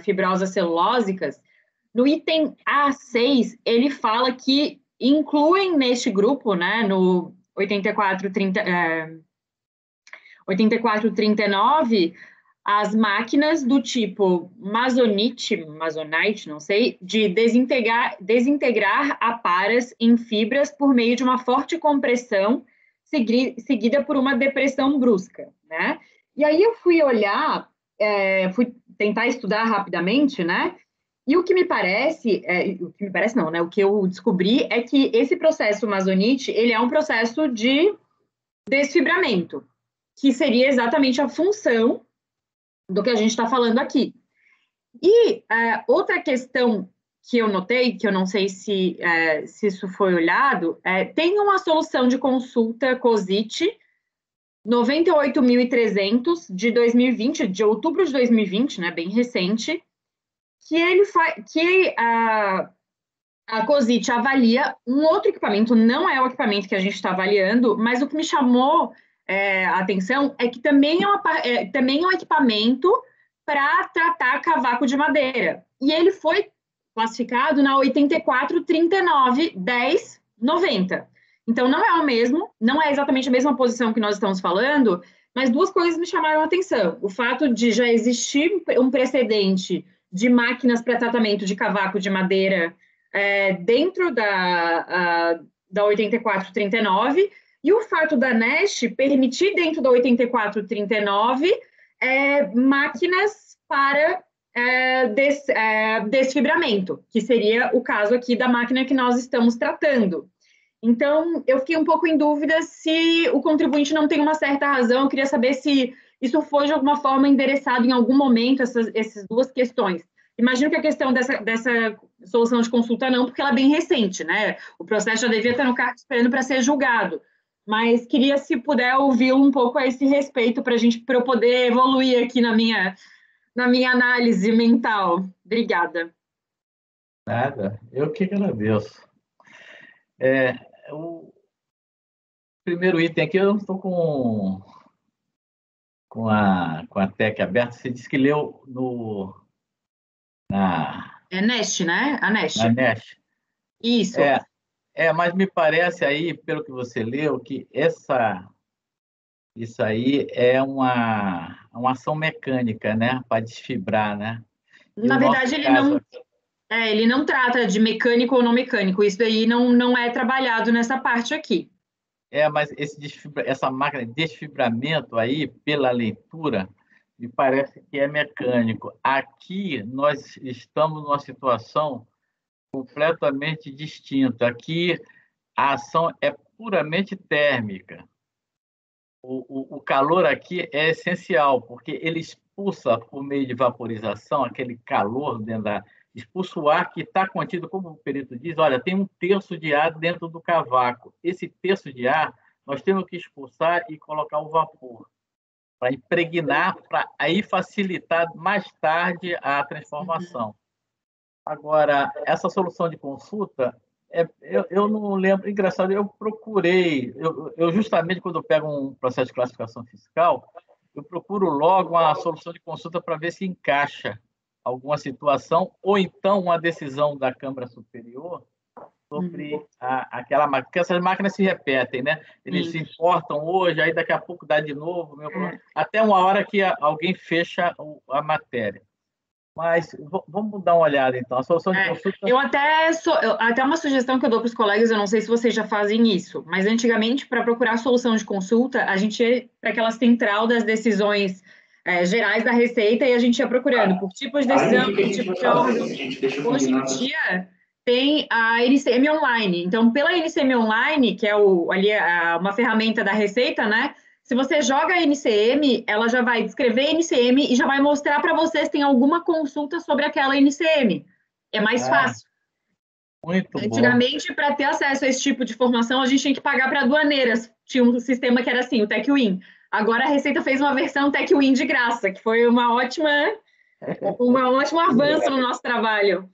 fibrosas celulósicas, no item A6, ele fala que incluem neste grupo, né, no 8439, as máquinas do tipo Masonite, não sei, de desintegrar aparas em fibras por meio de uma forte compressão seguida por uma depressão brusca, né? E aí eu fui olhar, fui tentar estudar rapidamente, né? E o que me parece não, né? O que eu descobri é que esse processo Masonite, ele é um processo de desfibramento, que seria exatamente a função do que a gente está falando aqui. E outra questão que eu notei, que eu não sei se isso foi olhado, tem uma solução de consulta COSIT 98.300 de 2020, de outubro de 2020, né, bem recente, que a COSIT avalia um outro equipamento, não é o equipamento que a gente está avaliando, mas o que me chamou a atenção é que também é um equipamento para tratar cavaco de madeira. E ele foi classificado na 8439-1090. Então, não é o mesmo, não é exatamente a mesma posição que nós estamos falando, mas duas coisas me chamaram a atenção. O fato de já existir um precedente de máquinas para tratamento de cavaco de madeira dentro da 8439, e o fato da NEST permitir, dentro da 8439, máquinas para desfibramento, que seria o caso aqui da máquina que nós estamos tratando. Então, eu fiquei um pouco em dúvida se o contribuinte não tem uma certa razão. Eu queria saber se isso foi, de alguma forma, endereçado em algum momento, essas duas questões. Imagino que a questão dessa solução de consulta não, porque ela é bem recente, né? O processo já devia estar no CARC esperando para ser julgado. Mas queria, se puder, ouvir um pouco a esse respeito para eu poder evoluir aqui na minha análise mental. Obrigada. Nada, eu que agradeço. O primeiro item aqui, eu não estou com a TEC aberta. Você disse que leu na NEST, né? A NEST. Na NEST. Isso. Mas me parece aí, pelo que você leu, que isso aí é uma ação mecânica, né? Para desfibrar, né? Na verdade, ele não trata de mecânico ou não mecânico. Isso daí não é trabalhado nessa parte aqui. Mas essa máquina de desfibramento aí, pela leitura, me parece que é mecânico. Aqui nós estamos numa situação completamente distinta. Aqui a ação é puramente térmica. O calor aqui é essencial, porque ele expulsa, por meio de vaporização, aquele calor expulsa o ar que está contido, como o perito diz, olha, tem 1/3 de ar dentro do cavaco. Esse 1/3 de ar nós temos que expulsar e colocar o vapor. para impregnar, para aí facilitar mais tarde a transformação. Agora, essa solução de consulta, eu não lembro, engraçado, eu procurei, eu justamente quando eu pego um processo de classificação fiscal, eu procuro logo uma solução de consulta para ver se encaixa alguma situação, ou então uma decisão da Câmara Superior sobre aquela máquina, porque essas máquinas se repetem, né? Eles se importam hoje, aí daqui a pouco dá de novo, até uma hora que alguém fecha a matéria. Mas vamos dar uma olhada, então. A solução de consulta... Até uma sugestão que eu dou para os colegas, eu não sei se vocês já fazem isso, mas antigamente, para procurar a solução de consulta, a gente ia para aquela central das decisões gerais da Receita e a gente ia procurando por tipo de decisão, por tipo de órgão. Hoje em dia, tem a NCM Online. Então, pela NCM Online, que é uma ferramenta da Receita, né? Se você joga a NCM, ela já vai descrever a NCM e já vai mostrar para você se tem alguma consulta sobre aquela NCM. É mais fácil. Muito Antigamente, para ter acesso a esse tipo de informação, a gente tinha que pagar para aduaneiras. Tinha um sistema que era assim, o TecWin. Agora a Receita fez uma versão TecWin de graça, que foi um ótimo avanço no nosso trabalho.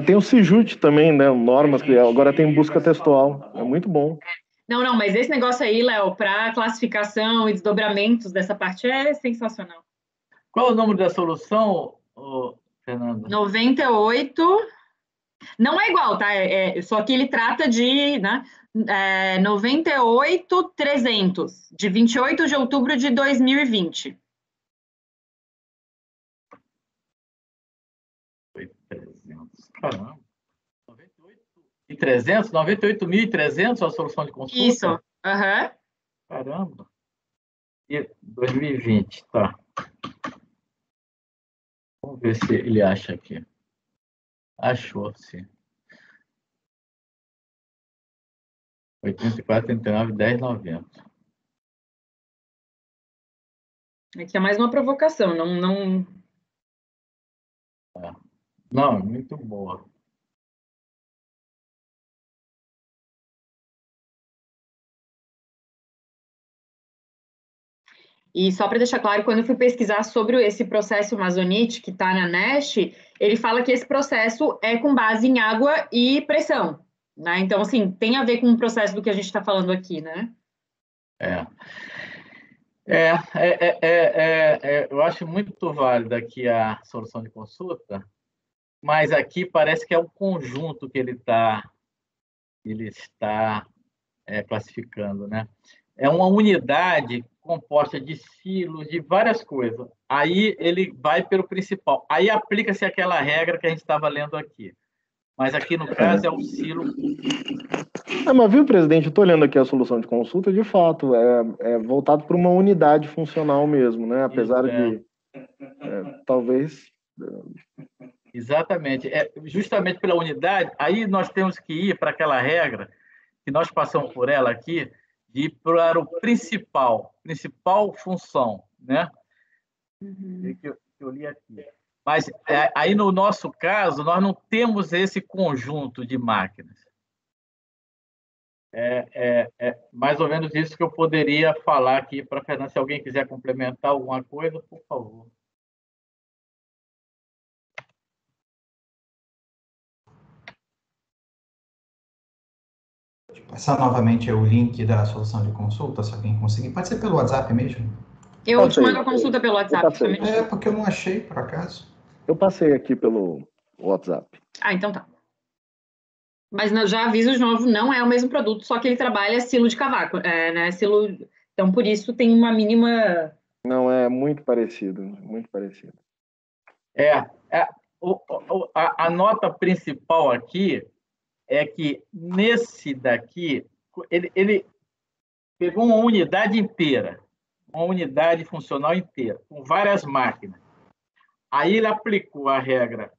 Tem o Cijut também, né? Normas, que agora tem busca textual. É muito bom. Não, mas esse negócio aí, Léo, para classificação e desdobramentos dessa parte é sensacional. Qual é o número da solução, Fernando? 98. Não é igual, tá? Só que ele trata de 98.300, de 28 de outubro de 2020. 300, caramba. 98.300 a solução de consulta? Isso, Caramba. E 2020, tá. Vamos ver se ele acha aqui. Achou, sim. 84, 39, 10, 90. Aqui é mais uma provocação, não... Não, muito boa. E só para deixar claro, quando eu fui pesquisar sobre esse processo Amazonite, que está na NEST, ele fala que esse processo é com base em água e pressão, né? Então, assim, tem a ver com o processo do que a gente está falando aqui, né? Eu acho muito válida aqui a solução de consulta, mas aqui parece que é o conjunto que ele está classificando, né? É uma unidade composta de silos, de várias coisas. Aí ele vai pelo principal. Aí aplica-se aquela regra que a gente estava lendo aqui. Mas aqui, no caso, é o silo. Mas viu, presidente, eu estou olhando aqui a solução de consulta, de fato, é voltado para uma unidade funcional mesmo, né? Apesar de, talvez... Exatamente. Justamente pela unidade, aí nós temos que ir para aquela regra, que nós passamos por ela aqui, de ir para o principal função, né? Que eu li aqui. Mas aí, no nosso caso, nós não temos esse conjunto de máquinas. É mais ou menos isso que eu poderia falar aqui para a Fernanda. Se alguém quiser complementar alguma coisa, por favor. Vou passar novamente o link da solução de consulta, se alguém conseguir. Pode ser pelo WhatsApp mesmo? Eu te mando a consulta pelo WhatsApp. Porque eu não achei, por acaso. Eu passei aqui pelo WhatsApp. Então tá. Mas já aviso de novo, não é o mesmo produto, só que ele trabalha silo de cavaco, né? Então, por isso, tem uma mínima... Não, é muito parecido, muito parecido. A nota principal aqui é que nesse daqui, ele pegou uma unidade inteira, uma unidade funcional inteira, com várias máquinas. Aí ele aplicou a regra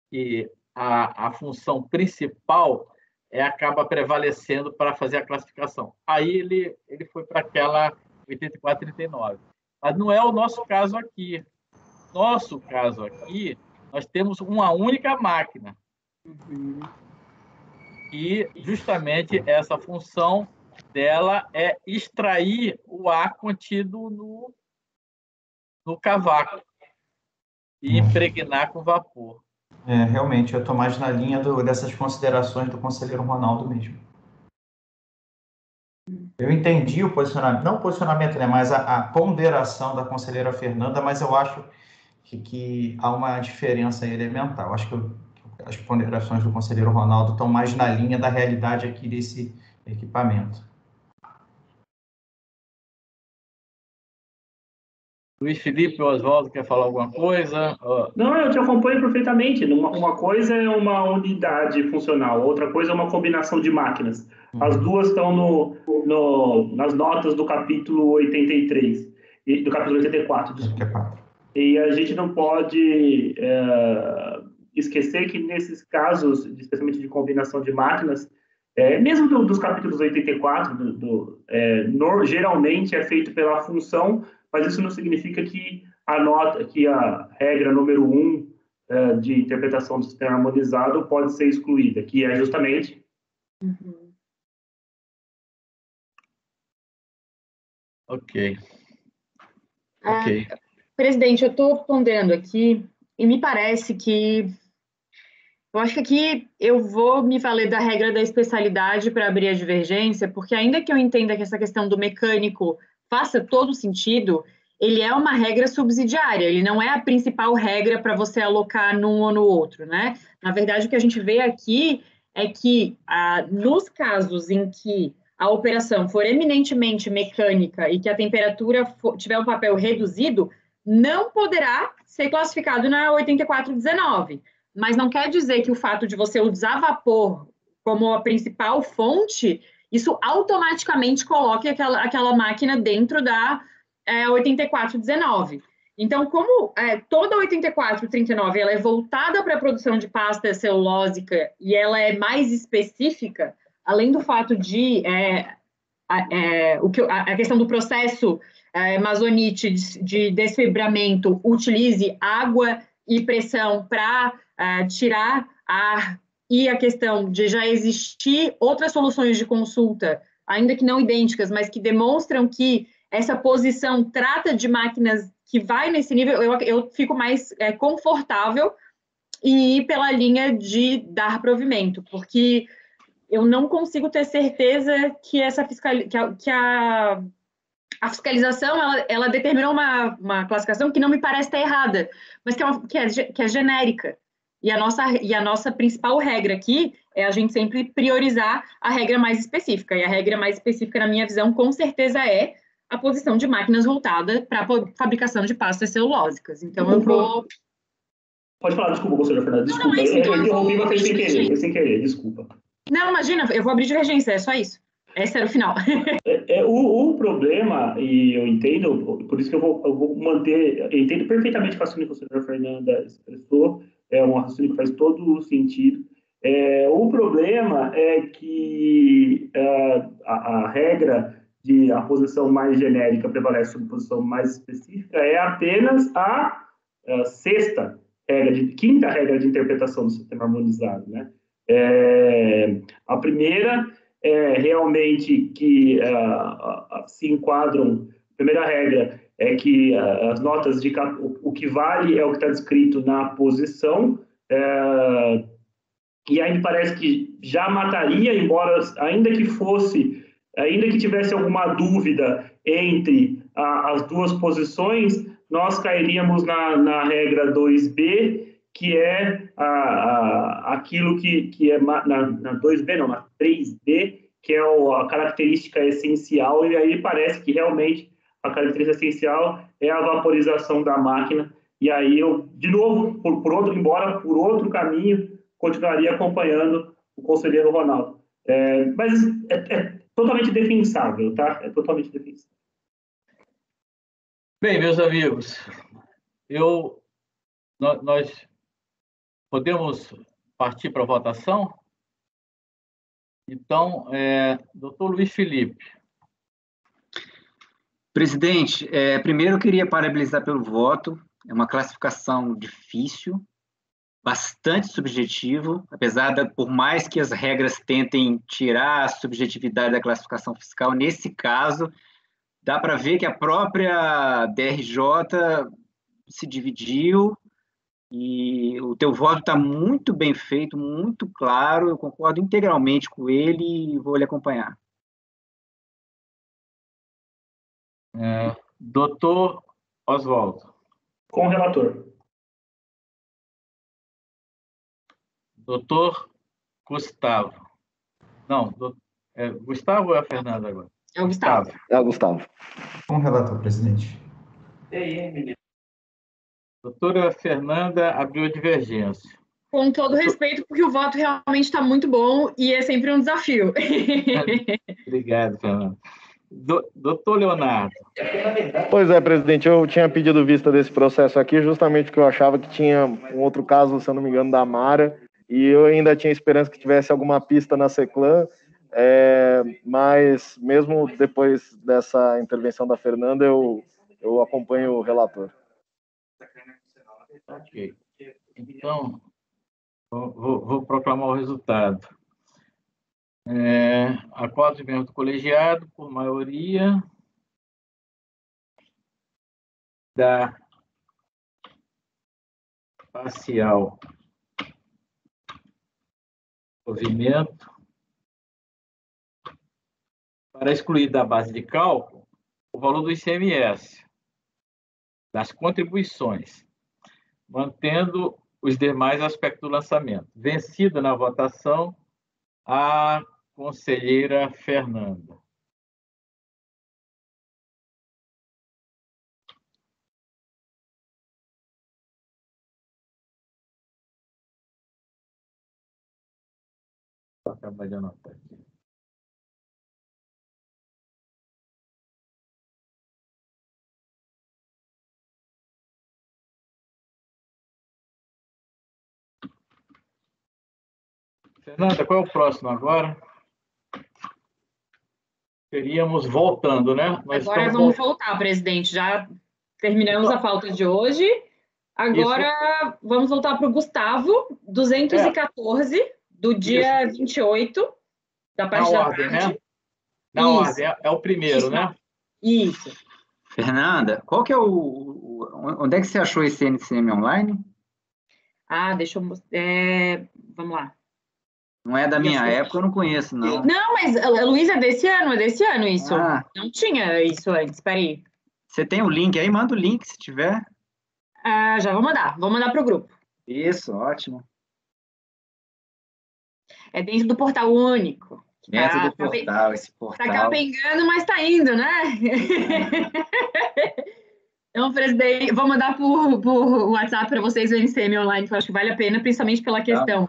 que a função principal acaba prevalecendo para fazer a classificação. Aí ele foi para aquela 8439. Mas não é o nosso caso aqui. Nosso caso aqui, nós temos uma única máquina. E justamente essa função dela é extrair o A contido no cavaco e impregnar com vapor. Realmente, eu estou mais na linha dessas considerações do conselheiro Ronaldo mesmo. Eu entendi o posicionamento, não o posicionamento, né, mas a ponderação da conselheira Fernanda, mas eu acho que há uma diferença elementar. Eu acho que as ponderações do conselheiro Ronaldo estão mais na linha da realidade aqui desse equipamento. Luiz Felipe Oswaldo quer falar alguma coisa? Não, eu te acompanho perfeitamente. Uma coisa é uma unidade funcional, outra coisa é uma combinação de máquinas. As duas estão nas notas do capítulo 83, do capítulo 84. Desculpa. E a gente não pode esquecer que nesses casos, especialmente de combinação de máquinas, mesmo dos capítulos 84, geralmente é feito pela função, mas isso não significa que a regra número 1 de interpretação do sistema harmonizado pode ser excluída, que é justamente... Ok. Presidente, eu estou ponderando aqui e me parece que... Eu acho que aqui eu vou me valer da regra da especialidade para abrir a divergência, porque ainda que eu entenda que essa questão do mecânico faça todo sentido, ele é uma regra subsidiária, ele não é a principal regra para você alocar num ou no outro, né? Na verdade, o que a gente vê aqui é que, nos casos em que a operação for eminentemente mecânica e que a temperatura tiver um papel reduzido, não poderá ser classificado na 8419. Mas não quer dizer que o fato de você usar vapor como a principal fonte, isso automaticamente coloque aquela máquina dentro da 8419. Então, como toda a 8439 ela é voltada para a produção de pasta celulósica e ela é mais específica, além do fato de a questão do processo Masonite de desfibramento utilize água e pressão para tirar ar, e a questão de já existir outras soluções de consulta, ainda que não idênticas, mas que demonstram que essa posição trata de máquinas que vai nesse nível, eu fico mais confortável em ir pela linha de dar provimento, porque eu não consigo ter certeza que a fiscalização ela determinou uma classificação que não me parece estar errada, mas que é genérica. E a nossa principal regra aqui é a gente sempre priorizar a regra mais específica. E a regra mais específica, na minha visão, com certeza é a posição de máquinas voltada para a fabricação de pastas celulósicas. Então, eu vou... Pode falar, desculpa, conselheira Fernanda. Desculpa, não, isso, então eu interrompi você sem querer, desculpa. Não, imagina, eu vou abrir divergência, é só isso. Esse era o final. O problema, e eu entendo, por isso que eu vou manter, eu entendo perfeitamente o raciocínio que a senhora Fernanda expressou, é um raciocínio que faz todo o sentido. O problema é que a regra de a posição mais genérica prevalece sobre a posição mais específica é apenas a quinta regra de interpretação do sistema harmonizado, né? A primeira realmente que se enquadram. A primeira regra é que as notas de o que vale é o que está descrito na posição, e aí me parece que já mataria, embora ainda que tivesse alguma dúvida entre as duas posições, nós cairíamos na regra 2B, que é aquilo que é na 2B, não, na 3B, que é a característica essencial, e aí parece que realmente a característica essencial é a vaporização da máquina, e aí eu, de novo, embora por outro caminho, continuaria acompanhando o conselheiro Ronaldo. Mas é totalmente defensável, tá? É totalmente defensável. Bem, meus amigos, nós podemos partir para a votação? Então, doutor Luiz Felipe. Presidente, primeiro eu queria parabenizar pelo voto. É uma classificação difícil, bastante subjetivo, por mais que as regras tentem tirar a subjetividade da classificação fiscal, nesse caso, dá para ver que a própria DRJ se dividiu e o teu voto está muito bem feito, muito claro, eu concordo integralmente com ele e vou lhe acompanhar. Doutor Oswaldo. Com o relator. Doutor Gustavo. Não, Gustavo ou é a Fernanda agora? É o Gustavo. É o Gustavo. Com o relator, presidente. E aí, menino? Doutora Fernanda abriu divergência. Com todo respeito, porque o voto realmente está muito bom e é sempre um desafio. Obrigado, Fernanda. Doutor Leonardo. Pois é, presidente, eu tinha pedido vista desse processo aqui justamente porque eu achava que tinha um outro caso, se eu não me engano, da Mara, e eu ainda tinha esperança que tivesse alguma pista na Seclan, mas mesmo depois dessa intervenção da Fernanda, eu acompanho o relator. Ok. Então, vou proclamar o resultado. Acordo de membros do colegiado, por maioria da parcial provimento para excluir da base de cálculo o valor do ICMS, das contribuições, mantendo os demais aspectos do lançamento. Vencida na votação a conselheira Fernanda. Vou acabar de anotar aqui. Fernanda, qual é o próximo agora? Seríamos voltando, né? Agora vamos voltar, presidente. Já terminamos a pauta de hoje. Agora vamos voltar para o Gustavo, 214, do dia 28, da parte da tarde. Né? Na ordem, é o primeiro, isso, né? Isso. Fernanda, qual que é onde é que você achou esse NCM online? Deixa eu mostrar. Vamos lá. Não é da minha época, eu não conheço, não. Não, mas a Luísa é desse ano isso. Não tinha isso antes, peraí. Você tem o link aí? Manda o link, se tiver. Já vou mandar para o grupo. Isso, ótimo. É dentro do portal único. Dentro do portal, esse portal. Tá capengando, mas tá indo, né? Então, presidente, vou mandar por WhatsApp para vocês o NCM online, que eu acho que vale a pena, principalmente pela questão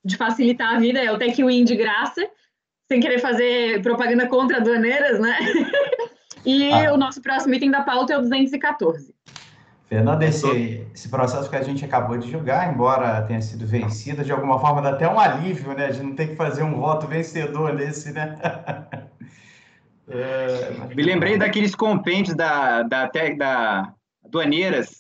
de facilitar a vida, é o Tech Win de graça, sem querer fazer propaganda contra aduaneiras, né? E o nosso próximo item da pauta é o 214. Fernanda, esse processo que a gente acabou de julgar, embora tenha sido vencido, de alguma forma dá até um alívio, né? De não ter que fazer um voto vencedor nesse, né? Me lembrei daqueles compêndios da aduaneiras.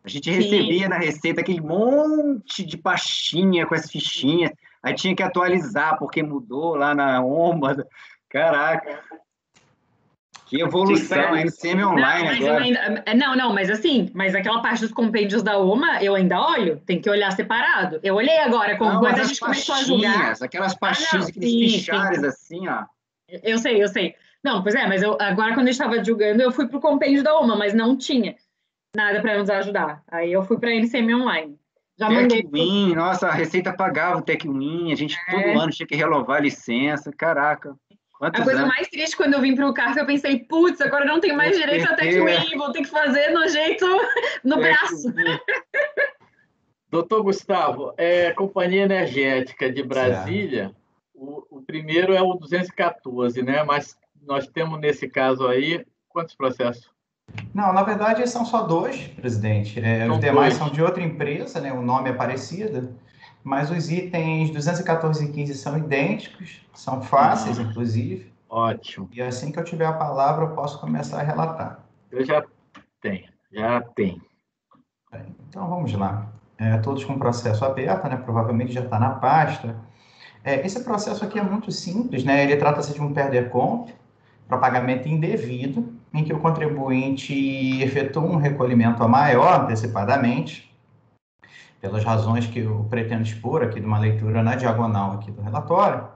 A gente recebia na Receita aquele monte de pastinha com as fichinhas. Aí tinha que atualizar, porque mudou lá na OMA. Caraca! Que evolução, NCM online agora. Mas aquela parte dos compêndios da OMA, eu ainda olho, tem que olhar separado. Eu olhei agora, quando a gente começou a julgar. Aquelas pastinhas, aqueles fichários assim, ó. Eu sei. Não, pois mas agora quando a gente estava julgando, eu fui para o compêndio da OMA, mas não tinha nada para nos ajudar. Aí eu fui para a NCM online. Já mandei. TechWin, nossa, a Receita pagava o TechWin, a gente todo ano tinha que renovar a licença, caraca. A coisa mais triste quando eu vim para o CARF, eu pensei, putz, agora eu não tenho mais direito a TechWin, vou ter que fazer no jeito, no braço. Doutor Gustavo, Companhia Energética de Brasília, o primeiro é o 214, né? Mas nós temos nesse caso aí, quantos processos? Não, na verdade são só 2, presidente. Os demais são de outra empresa, né? O nome é parecido. Mas os itens 214 e 15 são idênticos, são fáceis, inclusive. Ótimo. E assim que eu tiver a palavra, eu posso começar a relatar. Eu já tenho. Então, vamos lá. Todos com processo aberto, né? Provavelmente já está na pasta. Esse processo aqui é muito simples, né? Ele trata-se de um perder comp, para pagamento indevido, em que o contribuinte efetua um recolhimento a maior antecipadamente, pelas razões que eu pretendo expor aqui de uma leitura na diagonal aqui do relatório,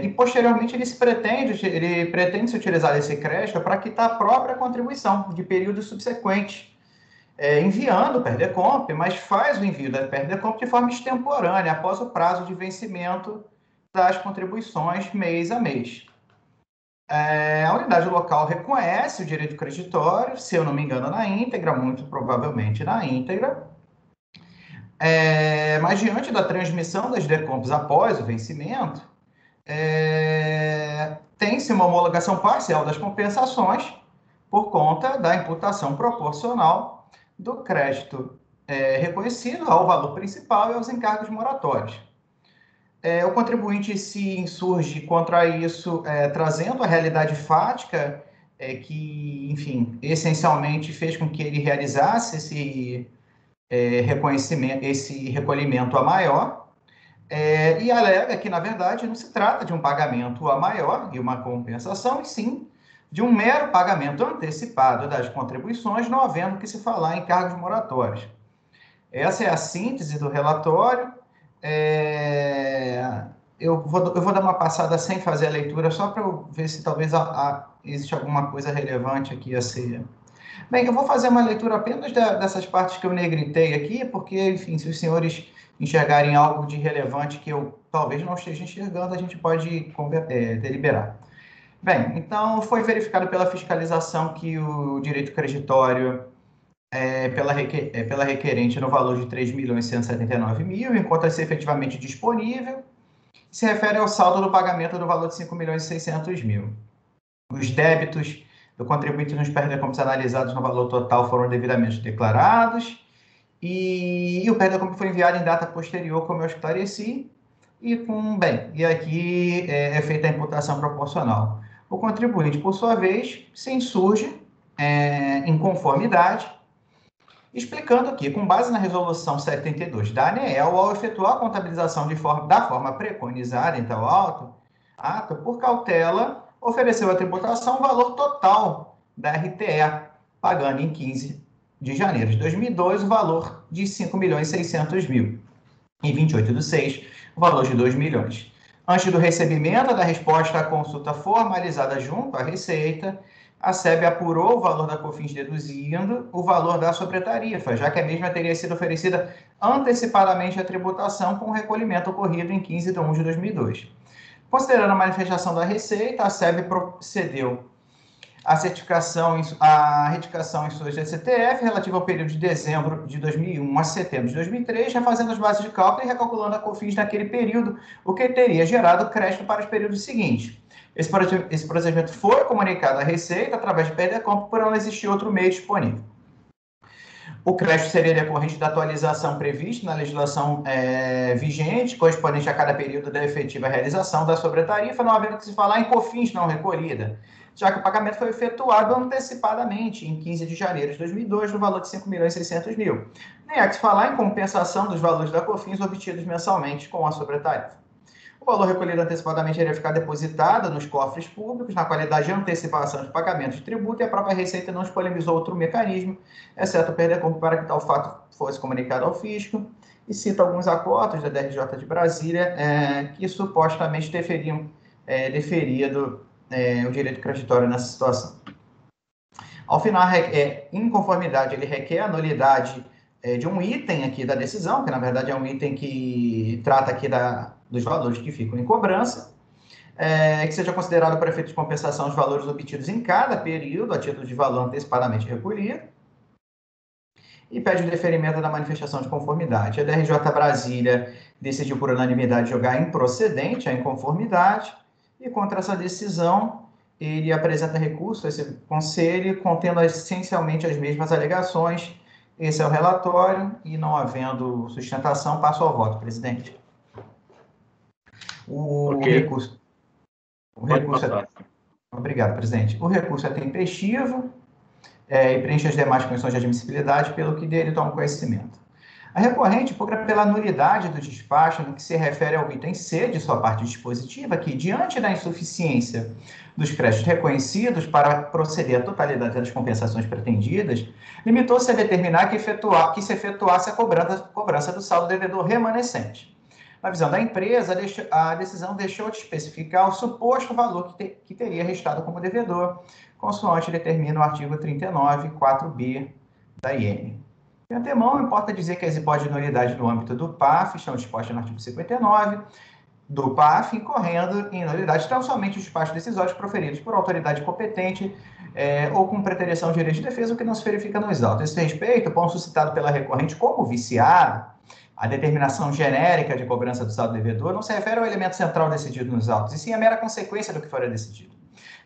e posteriormente ele pretende se utilizar desse crédito para quitar a própria contribuição de períodos subsequentes, enviando o PERDECOMP, mas faz o envio da PERDECOMP de forma extemporânea, após o prazo de vencimento das contribuições mês a mês. A unidade local reconhece o direito creditório, se eu não me engano, na íntegra, muito provavelmente na íntegra, mas diante da transmissão das DECOMPs após o vencimento, tem-se uma homologação parcial das compensações por conta da imputação proporcional do crédito reconhecido ao valor principal e aos encargos moratórios. O contribuinte se insurge contra isso, trazendo a realidade fática que, enfim, essencialmente fez com que ele realizasse esse reconhecimento, esse recolhimento a maior, e alega que, na verdade, não se trata de um pagamento a maior e uma compensação, e sim de um mero pagamento antecipado das contribuições, não havendo que se falar em encargos moratórios. Essa é a síntese do relatório. Eu vou dar uma passada sem fazer a leitura, só para eu ver se talvez existe alguma coisa relevante aqui a ser... Bem, eu vou fazer uma leitura apenas dessas partes que eu negritei aqui, porque, enfim, se os senhores enxergarem algo de relevante que eu talvez não esteja enxergando, a gente pode deliberar. Bem, então, foi verificado pela fiscalização que o direito creditório pela requerente no valor de R$ 3.179.000, encontra-se efetivamente disponível, se refere ao saldo do pagamento do valor de R$ 5.600.000. Os débitos do contribuinte nos PERDECOMPs analisados no valor total foram devidamente declarados, e o PERDECOMP foi enviado em data posterior, como eu esclareci, e aqui é feita a imputação proporcional. O contribuinte, por sua vez, se insurge em conformidade, explicando que, com base na resolução 72 da ANEEL, ao efetuar a contabilização da forma preconizada em tal ato, por cautela, ofereceu à tributação o valor total da RTE, pagando em 15 de janeiro de 2002 o valor de R$ 5.600.000. Em 28/6, o valor de R$ 2 milhões. Antes do recebimento da resposta à consulta formalizada junto à Receita, a SEB apurou o valor da COFINS deduzindo o valor da sobretarifa, já que a mesma teria sido oferecida antecipadamente à tributação com o recolhimento ocorrido em 15/1/2002. Considerando a manifestação da Receita, a SEB procedeu à retificação em suas STF relativa ao período de dezembro de 2001 a setembro de 2003, refazendo as bases de cálculo e recalculando a COFINS naquele período, o que teria gerado crédito para os períodos seguintes. Esse procedimento foi comunicado à Receita através de PERDECOMP, por não existir outro meio disponível. O crédito seria decorrente da atualização prevista na legislação vigente, correspondente a cada período da efetiva realização da sobretarifa, não havendo que se falar em COFINS não recolhida, já que o pagamento foi efetuado antecipadamente em 15 de janeiro de 2002, no valor de R$ 5.600.000. Nem há que se falar em compensação dos valores da COFINS obtidos mensalmente com a sobretarifa. O valor recolhido antecipadamente iria ficar depositado nos cofres públicos, na qualidade de antecipação de pagamento de tributo, e a própria Receita não disponibilizou outro mecanismo, exceto o PERDECOMP, para que tal fato fosse comunicado ao fisco, e cita alguns acordos da DRJ de Brasília que supostamente deferido o direito creditório nessa situação. Ao final, em conformidade, ele requer a nulidade de um item aqui da decisão, que na verdade é um item que trata aqui dos valores que ficam em cobrança, que seja considerado para efeito de compensação os valores obtidos em cada período, a título de valor antecipadamente recolhido, e pede o deferimento da manifestação de conformidade. A DRJ Brasília decidiu por unanimidade julgar improcedente a inconformidade, e contra essa decisão, ele apresenta recurso a esse conselho, contendo essencialmente as mesmas alegações. Esse é o relatório, e não havendo sustentação, passo ao voto, presidente. Obrigado, presidente. O recurso é tempestivo e preenche as demais condições de admissibilidade, pelo que dele tomo conhecimento. A recorrente procura pela nulidade do despacho no que se refere ao item C de sua parte dispositiva, que, diante da insuficiência dos créditos reconhecidos para proceder à totalidade das compensações pretendidas, limitou-se a determinar que se efetuasse a cobrança do saldo devedor remanescente. Na visão da empresa, a decisão deixou de especificar o suposto valor que teria restado como devedor, consoante determina o artigo 39, 4b da IN. De antemão, importa dizer que as hipóteses de nulidade no âmbito do PAF estão dispostas no artigo 59 do PAF, incorrendo em nulidade tão somente os despachos decisórios proferidos por autoridade competente ou com preterição de direito de defesa, o que não se verifica nos autos. A esse respeito, o ponto suscitado pela recorrente como viciado, a determinação genérica de cobrança do saldo devedor não se refere ao elemento central decidido nos autos, e sim a mera consequência do que fora decidido.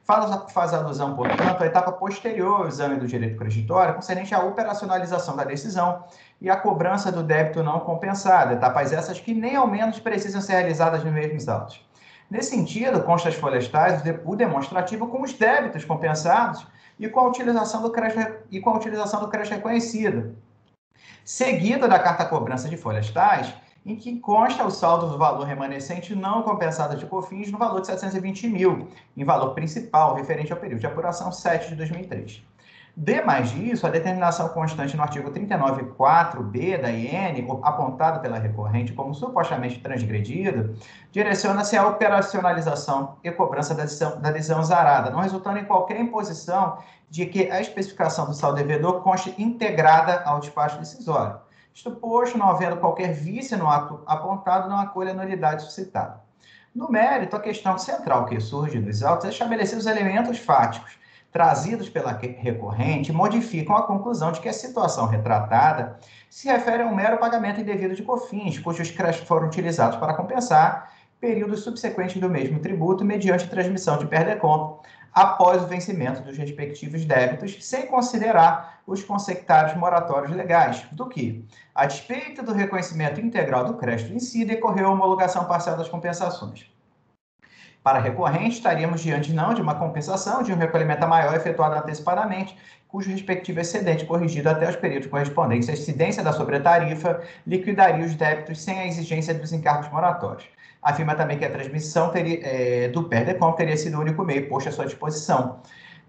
Faz alusão, portanto, à etapa posterior ao exame do direito creditório, concernente à operacionalização da decisão e à cobrança do débito não compensado, etapas essas que nem ao menos precisam ser realizadas nos mesmos autos. Nesse sentido, consta as folhas tais o demonstrativo com os débitos compensados e com a utilização do crédito reconhecido, seguida da carta cobrança de folhas tais, em que consta o saldo do valor remanescente não compensado de COFINS no valor de 720 mil, em valor principal, referente ao período de apuração 7 de 2003. Demais disso, a determinação constante no artigo 39.4b da IN, apontado pela recorrente como supostamente transgredido, direciona-se à operacionalização e cobrança da decisão zarada, não resultando em qualquer imposição de que a especificação do saldo devedor conste integrada ao despacho decisório. Isto posto, não havendo qualquer vício no ato apontado, não acolhe a nulidade suscitada. No mérito, a questão central que surge dos autos é estabelecer os elementos fáticos trazidos pela recorrente modificam a conclusão de que a situação retratada se refere a um mero pagamento indevido de COFINS, cujos créditos foram utilizados para compensar períodos subsequentes do mesmo tributo mediante transmissão de PERDECOMP após o vencimento dos respectivos débitos, sem considerar os consectários moratórios legais, do que, a despeito do reconhecimento integral do crédito em si, decorreu a homologação parcial das compensações. Para a recorrente, estaríamos diante não de uma compensação, de um recolhimento maior efetuado antecipadamente, cujo respectivo excedente corrigido até os períodos correspondentes à incidência da sobretarifa liquidaria os débitos sem a exigência dos encargos moratórios. Afirma também que a transmissão do PERDECOMP teria sido o único meio posto à sua disposição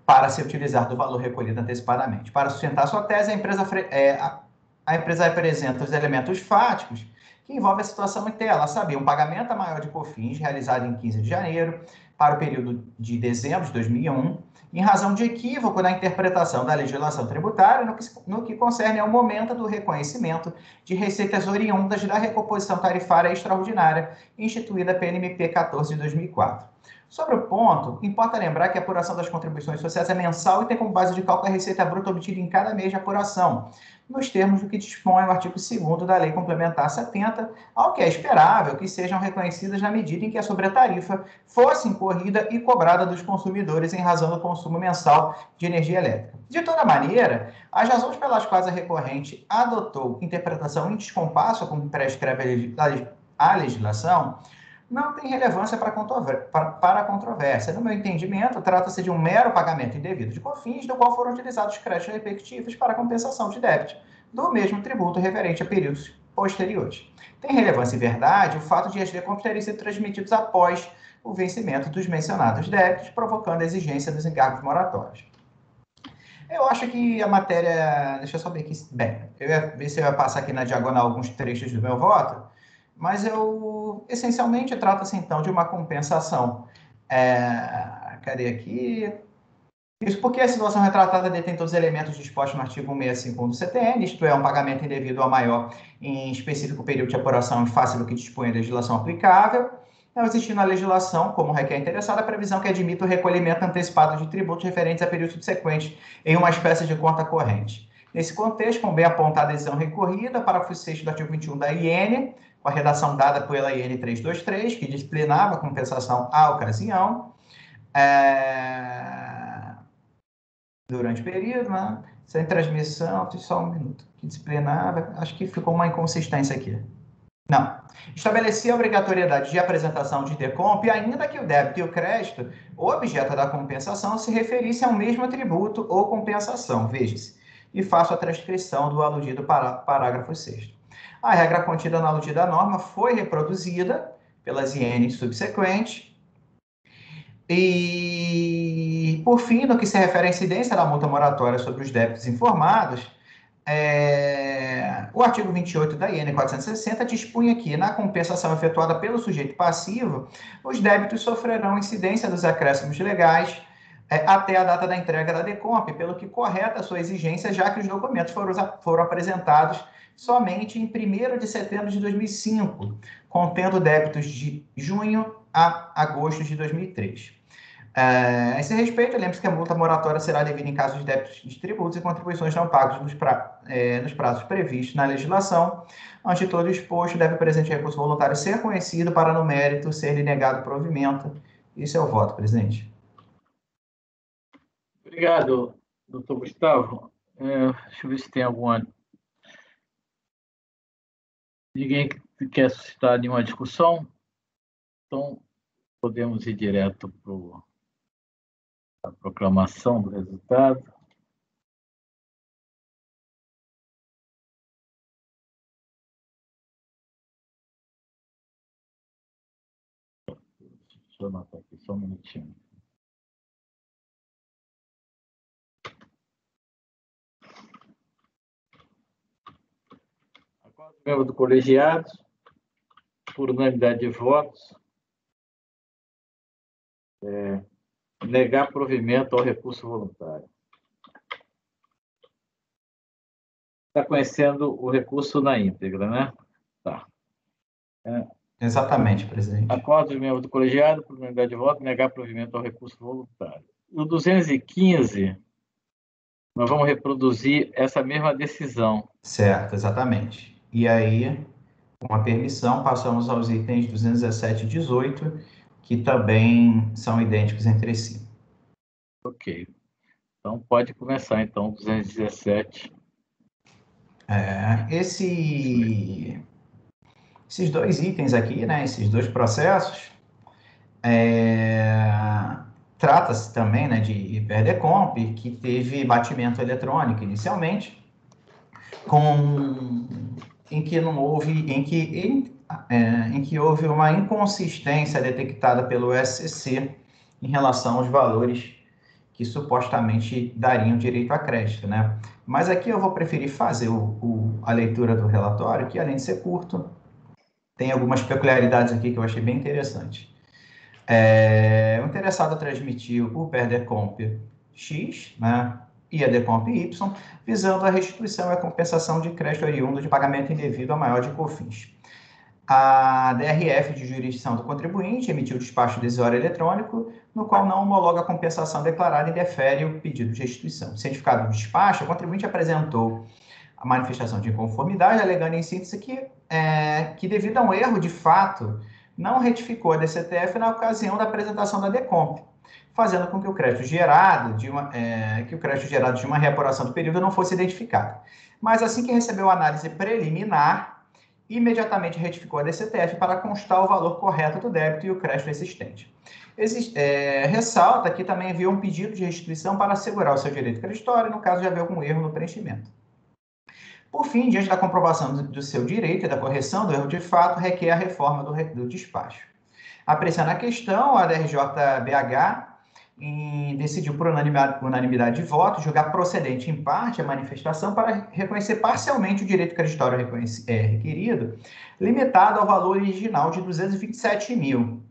para se utilizar do valor recolhido antecipadamente. Para sustentar sua tese, a empresa apresenta os elementos fáticos que envolvem a situação em tela, sabe? Um pagamento maior de COFINS realizado em 15 de janeiro para o período de dezembro de 2001, em razão de equívoco na interpretação da legislação tributária no que concerne ao momento do reconhecimento de receitas oriundas da recomposição tarifária extraordinária instituída pela MP 14 de 2004. Sobre o ponto, importa lembrar que a apuração das contribuições sociais é mensal e tem como base de cálculo a receita bruta obtida em cada mês de apuração, nos termos do que dispõe o artigo 2º da Lei Complementar 70, ao que é esperável que sejam reconhecidas na medida em que a sobretarifa fosse incorrida e cobrada dos consumidores em razão do consumo mensal de energia elétrica. De toda maneira, as razões pelas quais a recorrente adotou interpretação em descompasso com o que prescreve a legislação não tem relevância para a controvérsia. No meu entendimento, trata-se de um mero pagamento indevido de COFINS, do qual foram utilizados créditos respectivos para compensação de débito do mesmo tributo referente a períodos posteriores. Tem relevância e verdade o fato de as DECOMPs terem sido transmitidos após o vencimento dos mencionados débitos, provocando a exigência dos encargos moratórios. Eu acho que a matéria... Deixa eu só ver aqui. Bem, eu ia ver se eu ia passar aqui na diagonal alguns trechos do meu voto, mas essencialmente trata-se então de uma compensação. Cadê aqui? Isso porque a situação retratada detém todos os elementos dispostos no artigo 165 do CTN, isto é, um pagamento indevido a maior em específico período de apuração em face do que dispõe a legislação aplicável, não existindo na legislação, como requer interessado, a previsão que admita o recolhimento antecipado de tributos referentes a períodos subsequentes em uma espécie de conta corrente. Nesse contexto, convém apontar a decisão recorrida, parágrafo 6º do artigo 21 da IN, com a redação dada pela IN 323, que disciplinava a compensação à ocasião, durante o período, né? Sem transmissão, só um minuto, que disciplinava, acho que ficou uma inconsistência aqui. Não. Estabelecia a obrigatoriedade de apresentação de DECOMP, ainda que o débito e o crédito, o objeto da compensação, se referissem ao mesmo tributo ou compensação, veja-se, e faço a transcrição do aludido parágrafo 6º. A regra contida na aludida norma foi reproduzida pelas INs subsequentes. E, por fim, no que se refere à incidência da multa moratória sobre os débitos informados, o artigo 28 da IN 460 dispunha que, na compensação efetuada pelo sujeito passivo, os débitos sofrerão incidência dos acréscimos legais até a data da entrega da DECOMP, pelo que correta a sua exigência, já que os documentos foram apresentados somente em 1º de setembro de 2005, contendo débitos de junho a agosto de 2003. A esse respeito, lembre-se que a multa moratória será devida em caso de débitos de tributos e contribuições não pagos nos prazos previstos na legislação. Ante todo exposto, deve o presente recurso voluntário ser conhecido para, no mérito, ser-lhe negado provimento. Esse é o voto, presidente. Obrigado, doutor Gustavo. Deixa eu ver se tem alguma... Ninguém quer suscitar nenhuma discussão? Então, podemos ir direto para a proclamação do resultado. Deixa eu anotar aqui, só um minutinho. Membro do colegiado, por unanimidade de votos, negar provimento ao recurso voluntário. Está conhecendo o recurso na íntegra, né? Tá. Exatamente, presidente. Acordo dos membros do colegiado, por unanimidade de votos, negar provimento ao recurso voluntário. No 215, nós vamos reproduzir essa mesma decisão. Certo, exatamente. E aí, com a permissão, passamos aos itens 217 e 18, que também são idênticos entre si. Ok. Então, pode começar, então, 217. Esses dois itens aqui, né, esses dois processos, trata-se também, né, de HiperDecomp, que teve batimento eletrônico inicialmente, em que houve uma inconsistência detectada pelo SCC em relação aos valores que supostamente dariam direito a crédito, né? Mas aqui eu vou preferir fazer a leitura do relatório, que além de ser curto, tem algumas peculiaridades aqui que eu achei bem interessante. O interessado transmitiu o HiperDecomp X, né, e a DECOMP Y, visando a restituição e a compensação de crédito oriundo de pagamento indevido a maior de COFINS. A DRF de jurisdição do contribuinte emitiu despacho decisório eletrônico, no qual não homologa a compensação declarada e defere o pedido de restituição. Cientificado do despacho, o contribuinte apresentou a manifestação de inconformidade, alegando em síntese que devido a um erro de fato, não retificou a DCTF na ocasião da apresentação da DECOMP, fazendo com que o crédito gerado de uma reapuração do período não fosse identificado. Mas assim que recebeu a análise preliminar, imediatamente retificou a DCTF para constar o valor correto do débito e o crédito existente. Ressalta que também enviou um pedido de restituição para assegurar o seu direito creditório, no caso de haver algum erro no preenchimento. Por fim, diante da comprovação do seu direito e da correção do erro de fato, requer a reforma do despacho. Apreciando a questão, a DRJ-BH decidiu por unanimidade de votos julgar procedente em parte a manifestação para reconhecer parcialmente o direito creditório requerido, limitado ao valor original de 227 mil.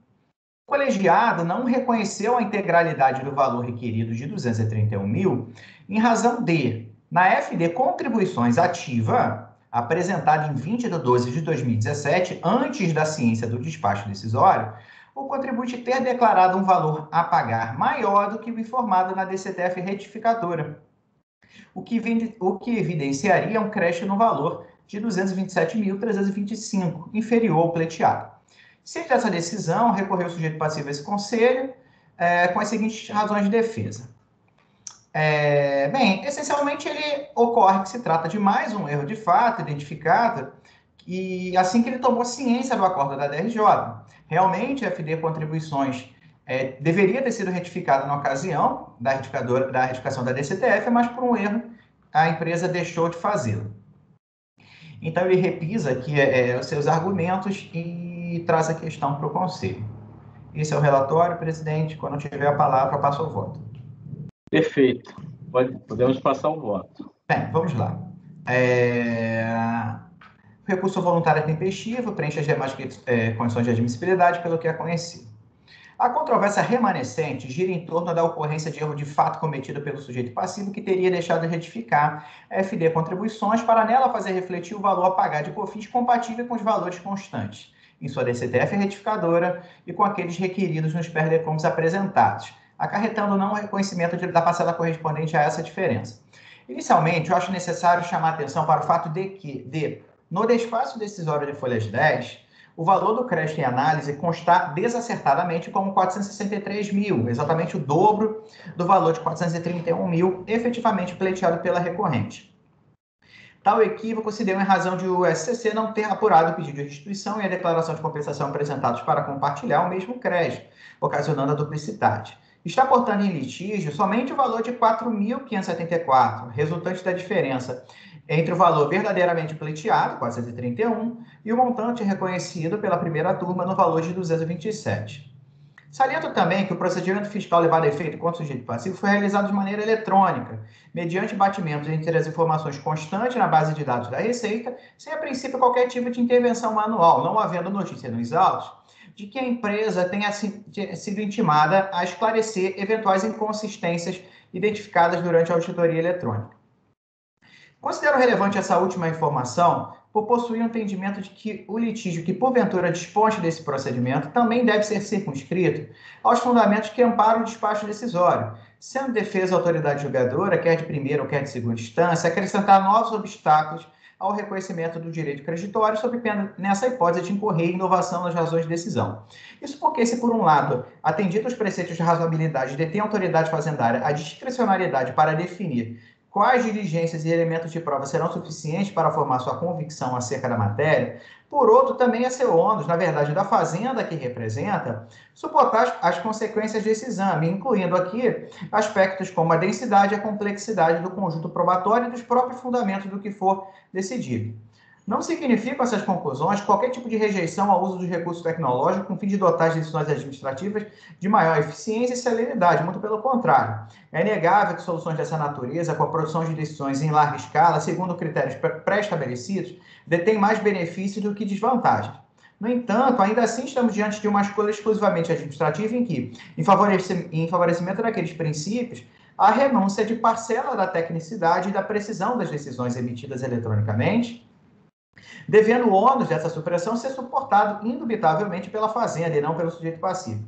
O colegiado não reconheceu a integralidade do valor requerido de 231 mil em razão de, na FD Contribuições Ativa, apresentada em 20 de 12 de 2017, antes da ciência do despacho decisório, o contribuinte ter declarado um valor a pagar maior do que o informado na DCTF retificadora, o que evidenciaria um crédito no valor de 227.325, inferior ao pleiteado. Ciente dessa decisão, recorreu o sujeito passivo a esse conselho com as seguintes razões de defesa. Essencialmente, ele ocorre que se trata de mais um erro de fato identificado e assim que ele tomou ciência do acordo da DRJ. Realmente, a FD Contribuições deveria ter sido retificada na ocasião da retificação da DCTF, mas por um erro a empresa deixou de fazê-lo. Então, ele repisa aqui os seus argumentos e traz a questão para o Conselho. Esse é o relatório, presidente. Quando tiver a palavra, eu passo ao voto. Perfeito. Podemos passar o voto. Bem, vamos lá. Recurso voluntário tempestivo, preenche as demais condições de admissibilidade pelo que é conhecido. A controvérsia remanescente gira em torno da ocorrência de erro de fato cometido pelo sujeito passivo que teria deixado de retificar a FD contribuições para nela fazer refletir o valor a pagar de COFINS compatível com os valores constantes em sua DCTF retificadora e com aqueles requeridos nos PERDECOMs apresentados, acarretando não reconhecimento da parcela correspondente a essa diferença. Inicialmente, eu acho necessário chamar a atenção para o fato de que, no despacho decisório de folhas 10, o valor do crédito em análise constar desacertadamente como 463 mil, exatamente o dobro do valor de 431 mil efetivamente pleiteado pela recorrente. Tal equívoco se deu em razão de o SCC não ter apurado o pedido de restituição e a declaração de compensação apresentados para compartilhar o mesmo crédito, ocasionando a duplicidade. Está, portanto, em litígio somente o valor de 4.574, resultante da diferença entre o valor verdadeiramente pleiteado, 431, e o montante reconhecido pela primeira turma no valor de 227. Saliento também que o procedimento fiscal levado a efeito contra o sujeito passivo foi realizado de maneira eletrônica, mediante batimentos entre as informações constantes na base de dados da Receita, sem a princípio qualquer tipo de intervenção manual, não havendo notícia nos autos de que a empresa tenha sido intimada a esclarecer eventuais inconsistências identificadas durante a auditoria eletrônica. Considero relevante essa última informação por possuir um entendimento de que o litígio que porventura desponte desse procedimento também deve ser circunscrito aos fundamentos que amparam o despacho decisório, sendo defesa a autoridade julgadora, quer de primeira ou quer de segunda instância, acrescentar novos obstáculos ao reconhecimento do direito creditório, sob pena, nessa hipótese, de incorrer em inovação nas razões de decisão. Isso porque, se por um lado, atendido os preceitos de razoabilidade, detém a autoridade fazendária a discricionariedade para definir quais diligências e elementos de prova serão suficientes para formar sua convicção acerca da matéria, por outro, também é seu ônus, na verdade, da fazenda que representa, suportar as consequências desse exame, incluindo aqui aspectos como a densidade e a complexidade do conjunto probatório e dos próprios fundamentos do que for decidido. Não significam essas conclusões qualquer tipo de rejeição ao uso dos recursos tecnológicos com o fim de dotar as decisões administrativas de maior eficiência e celeridade, muito pelo contrário. É inegável que soluções dessa natureza, com a produção de decisões em larga escala, segundo critérios pré-estabelecidos, detêm mais benefícios do que desvantagens. No entanto, ainda assim estamos diante de uma escolha exclusivamente administrativa em que, em favorecimento daqueles princípios, a renúncia de parcela da tecnicidade e da precisão das decisões emitidas eletronicamente, devendo o ônus dessa supressão ser suportado indubitavelmente pela fazenda e não pelo sujeito passivo.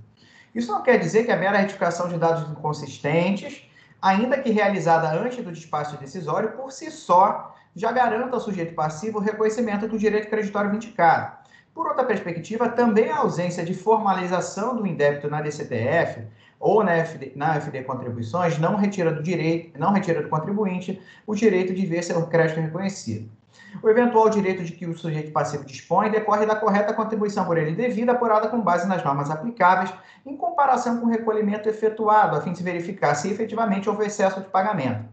Isso não quer dizer que a mera retificação de dados inconsistentes, ainda que realizada antes do despacho decisório, por si só, já garanta ao sujeito passivo o reconhecimento do direito creditório vindicado. Por outra perspectiva, também a ausência de formalização do indébito na DCTF ou na FD Contribuições não retira do contribuinte o direito de ver seu crédito reconhecido. O eventual direito de que o sujeito passivo dispõe decorre da correta contribuição por ele devida, apurada com base nas normas aplicáveis, em comparação com o recolhimento efetuado, a fim de se verificar se efetivamente houve excesso de pagamento.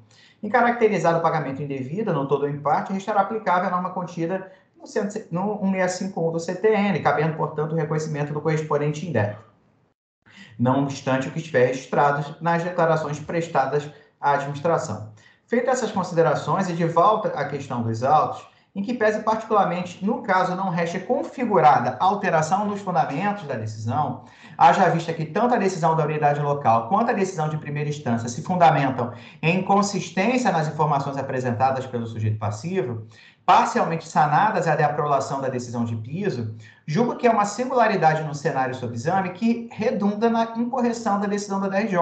Em caracterizado o pagamento indevido, no todo ou em parte, restará aplicável a norma contida no 1651 do CTN, cabendo, portanto, o reconhecimento do correspondente indébito, não obstante o que estiver registrado nas declarações prestadas à administração. Feitas essas considerações, e de volta à questão dos autos, em que pese particularmente, no caso não reste configurada alteração nos fundamentos da decisão, haja vista que tanto a decisão da unidade local quanto a decisão de primeira instância se fundamentam em inconsistência nas informações apresentadas pelo sujeito passivo, parcialmente sanadas a aprovação da decisão de piso, julgo que é uma singularidade no cenário sob exame que redunda na incorreção da decisão da DRJ.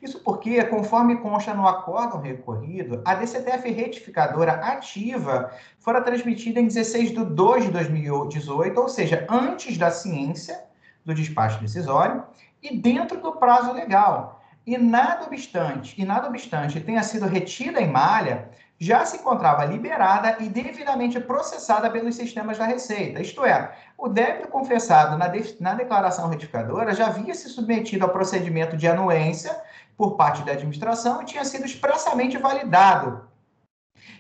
Isso porque, conforme consta no acórdão recorrido, a DCTF retificadora ativa fora transmitida em 16 de 2 de 2018, ou seja, antes da ciência do despacho decisório e dentro do prazo legal. E nada obstante tenha sido retida em malha, já se encontrava liberada e devidamente processada pelos sistemas da Receita. Isto é, o débito confessado na declaração retificadora já havia se submetido ao procedimento de anuência por parte da administração e tinha sido expressamente validado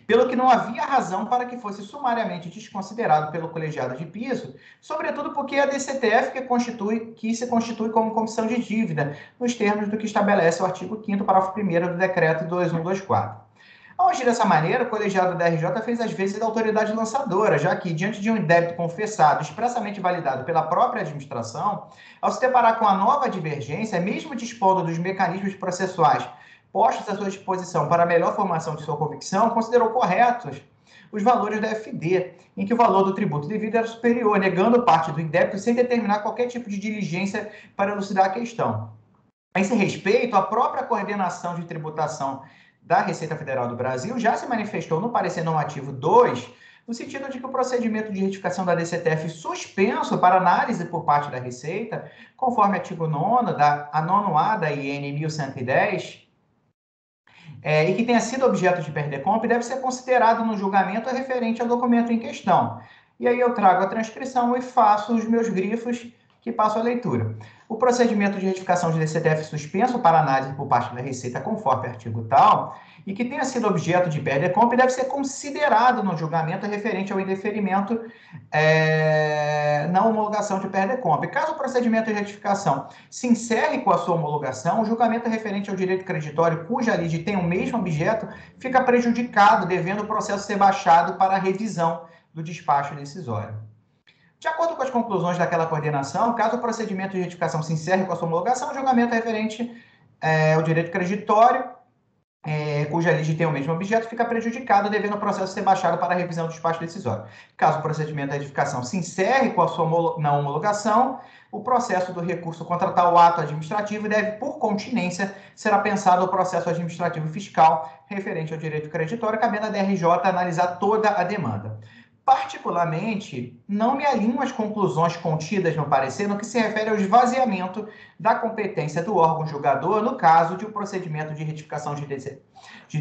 pelo que não havia razão para que fosse sumariamente desconsiderado pelo colegiado de piso, sobretudo porque a DCTF que se constitui como comissão de dívida, nos termos do que estabelece o artigo 5º, parágrafo 1º do decreto 2124. Ao agir dessa maneira, o colegiado da RJ fez as vezes da autoridade lançadora, já que, diante de um débito confessado, expressamente validado pela própria administração, ao se deparar com a nova divergência, mesmo dispondo dos mecanismos processuais postos à sua disposição para a melhor formação de sua convicção, considerou corretos os valores da FD, em que o valor do tributo devido era superior, negando parte do indébito sem determinar qualquer tipo de diligência para elucidar a questão. A esse respeito, a própria coordenação de tributação da Receita Federal do Brasil já se manifestou no parecer normativo 2, no sentido de que o procedimento de retificação da DCTF suspenso para análise por parte da Receita, conforme artigo 9º da 9A da IN 1110, e que tenha sido objeto de perder-comp, deve ser considerado no julgamento referente ao documento em questão. E aí eu trago a transcrição e faço os meus grifos que passo a leitura. O procedimento de retificação de DCTF suspenso para análise por parte da Receita, conforme artigo tal, e que tenha sido objeto de perder-comp, deve ser considerado no julgamento referente ao indeferimento na homologação de perder-comp. Caso o procedimento de retificação se encerre com a sua homologação, o julgamento referente ao direito creditório, cuja lide tem o mesmo objeto, fica prejudicado, devendo o processo ser baixado para a revisão do despacho decisório. De acordo com as conclusões daquela coordenação, caso o procedimento de retificação se encerre com a sua homologação, o julgamento referente ao direito creditório, cuja lide tem o mesmo objeto, fica prejudicado, devendo o processo ser baixado para a revisão do despacho decisório. Caso o procedimento de retificação se encerre com a sua não homologação, o processo do recurso contra tal ato administrativo deve, por continência, será pensado o processo administrativo fiscal referente ao direito creditório, cabendo à DRJ analisar toda a demanda. Particularmente, não me alinho às conclusões contidas no parecer no que se refere ao esvaziamento da competência do órgão julgador no caso de um procedimento de retificação de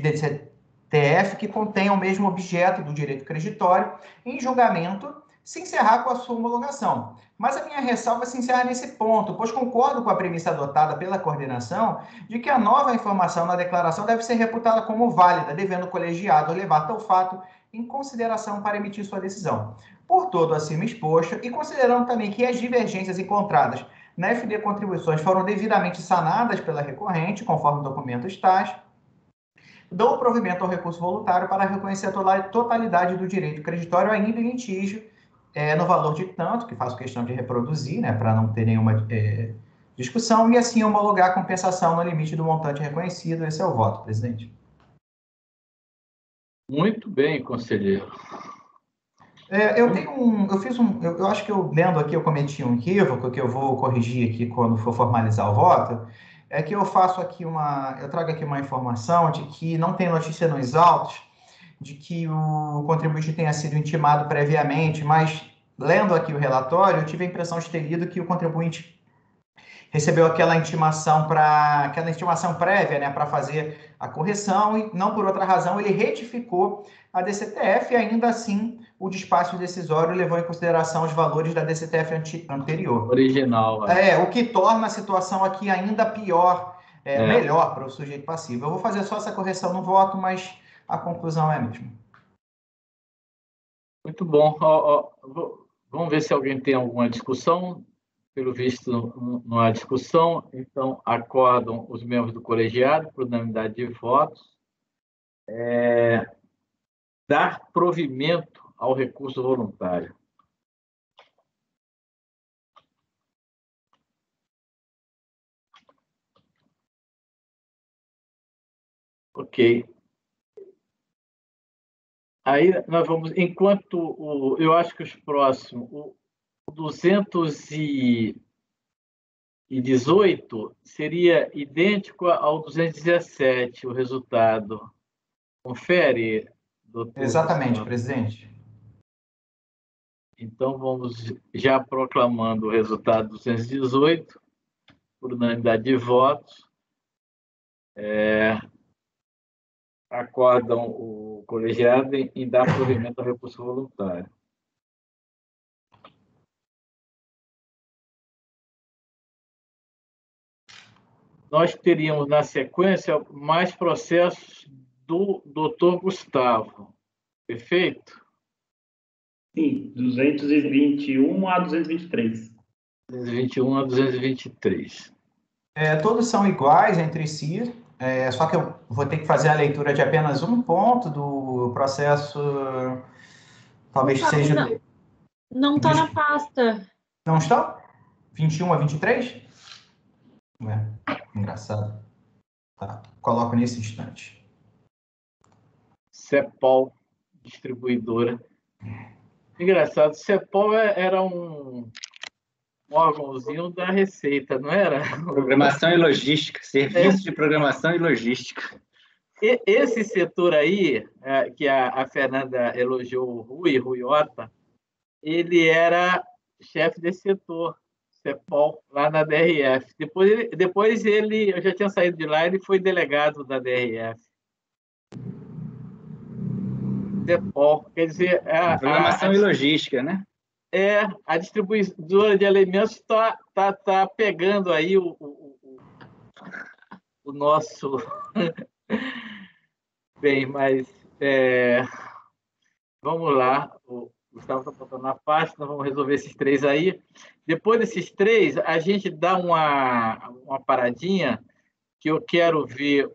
DCTF que contenha o mesmo objeto do direito creditório em julgamento se encerrar com a sua homologação. Mas a minha ressalva se encerra nesse ponto, pois concordo com a premissa adotada pela coordenação de que a nova informação na declaração deve ser reputada como válida, devendo o colegiado levar tal fato em consideração para emitir sua decisão. Por todo acima exposto, e considerando também que as divergências encontradas na FD Contribuições foram devidamente sanadas pela recorrente, conforme o documento está, dou provimento ao recurso voluntário para reconhecer a totalidade do direito creditório ainda em litígio, no valor de tanto, que faço questão de reproduzir, para não ter nenhuma discussão, e assim homologar a compensação no limite do montante reconhecido. Esse é o voto, presidente. Muito bem, conselheiro. Eu acho que eu lendo aqui eu cometi um equívoco que eu vou corrigir aqui quando for formalizar o voto, é que eu trago aqui uma informação de que não tem notícia nos autos de que o contribuinte tenha sido intimado previamente, mas lendo aqui o relatório, eu tive a impressão de ter lido que o contribuinte recebeu aquela intimação prévia, para fazer a correção, e não por outra razão ele retificou a DCTF, e ainda assim o despacho decisório levou em consideração os valores da DCTF anterior. Original. O que torna a situação aqui ainda pior, melhor para o sujeito passivo. Eu vou fazer só essa correção no voto, mas a conclusão é a mesma. Muito bom. Vamos ver se alguém tem alguma discussão. Pelo visto, não há discussão, então acordam os membros do colegiado, por unanimidade de votos, dar provimento ao recurso voluntário. Ok. Aí nós vamos, enquanto eu acho que os próximos, o 218 seria idêntico ao 217, o resultado. Confere, doutor? Exatamente, presidente. Então, vamos já proclamando o resultado do 218, por unanimidade de votos. Acordam o colegiado em dar provimento ao recurso voluntário. Nós teríamos, na sequência, mais processos do doutor Gustavo. Perfeito? Sim, 221 a 223. 221 a 223. Todos são iguais entre si, só que eu vou ter que fazer a leitura de apenas um ponto do processo, talvez seja... Não está na pasta. Não estão? 21 a 23? Engraçado. Tá, coloco nesse instante. CEPOL, distribuidora. Engraçado, CEPOL era um órgãozinho da Receita, não era? Programação e logística, serviço de programação e logística. Esse setor aí, que a Fernanda elogiou o Rui Ota, ele era chefe desse setor, CEPOL, lá na DRF. Depois eu já tinha saído de lá, ele foi delegado da DRF. CEPOL, quer dizer... Programação e logística, né? A distribuidora de alimentos está pegando aí o nosso... Bem, mas vamos lá. O Gustavo está botando na pasta, vamos resolver esses 3 aí. Depois desses 3, a gente dá uma paradinha, que eu quero ver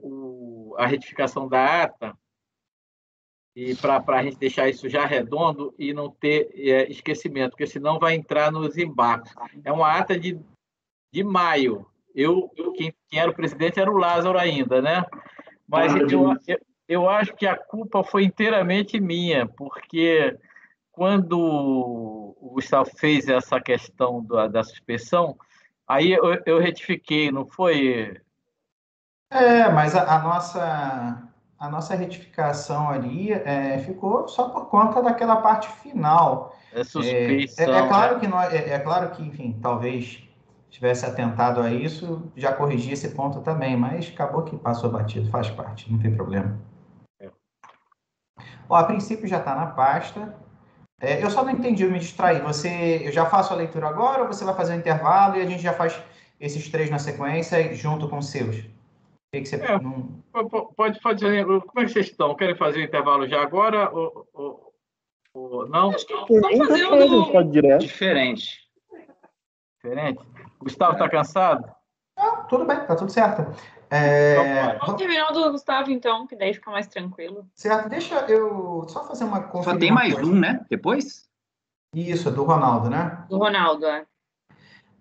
a retificação da ata, e para a gente deixar isso já redondo e não ter esquecimento, porque senão vai entrar nos embarques. É uma ata de maio. Quem era o presidente era o Lázaro ainda, né? Mas eu acho que a culpa foi inteiramente minha, porque quando o Gustavo fez essa questão da suspensão, aí eu retifiquei, não foi? Mas a nossa retificação ali ficou só por conta daquela parte final. Suspeição. Claro que claro que, enfim, talvez tivesse atentado a isso, já corrigi esse ponto também, mas acabou que passou batido, faz parte, não tem problema. A princípio já está na pasta. Eu só não entendi, eu me distraí. Eu já faço a leitura agora ou você vai fazer um intervalo e a gente já faz esses 3 na sequência junto com os seus? Pode fazer. Como é que vocês estão? Querem fazer o intervalo já agora ou não? Acho que vamos fazer o Diferente. Gustavo está cansado? Tudo bem, tá tudo certo. Vamos terminar do Gustavo, então, que daí fica mais tranquilo. Certo, deixa eu só fazer uma conferência. Só tem mais um, né? Depois? Isso, do Ronaldo, né? Do Ronaldo,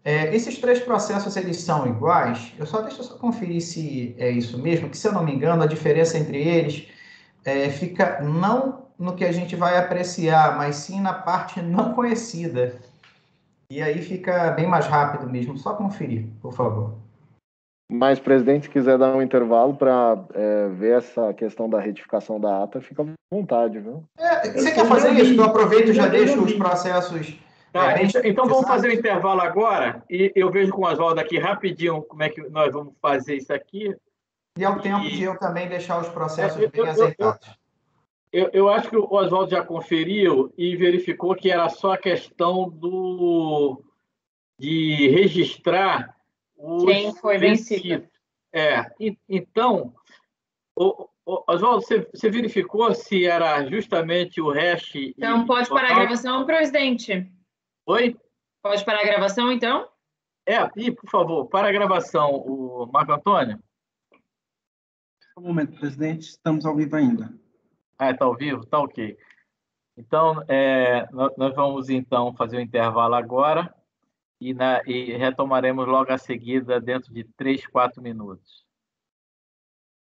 esses 3 processos, eles são iguais? Deixa eu só conferir se é isso mesmo, que se eu não me engano, a diferença entre eles fica não no que a gente vai apreciar, mas sim na parte não conhecida. E aí fica bem mais rápido mesmo. Só conferir, por favor. Mas, presidente, se quiser dar um intervalo para ver essa questão da retificação da ata, fica à vontade, viu? Você quer fazer isso? Eu aproveito e já deixo os processos... Então vamos fazer o intervalo agora e eu vejo com o Oswaldo aqui rapidinho como é que nós vamos fazer isso aqui. E é o tempo de eu também deixar os processos bem azeitados. Eu acho que o Oswaldo já conferiu e verificou que era só a questão de registrar quem foi vencido. Então, Oswaldo, você verificou se era justamente o hash... Então, pode parar a gravação, presidente. Oi? Pode parar a gravação, então? Por favor, para a gravação, o Marco Antônio. Um momento, presidente, estamos ao vivo ainda. Está ao vivo? Está ok. Então, nós vamos, então, fazer o intervalo agora e retomaremos logo a seguida, dentro de 3, 4 minutos.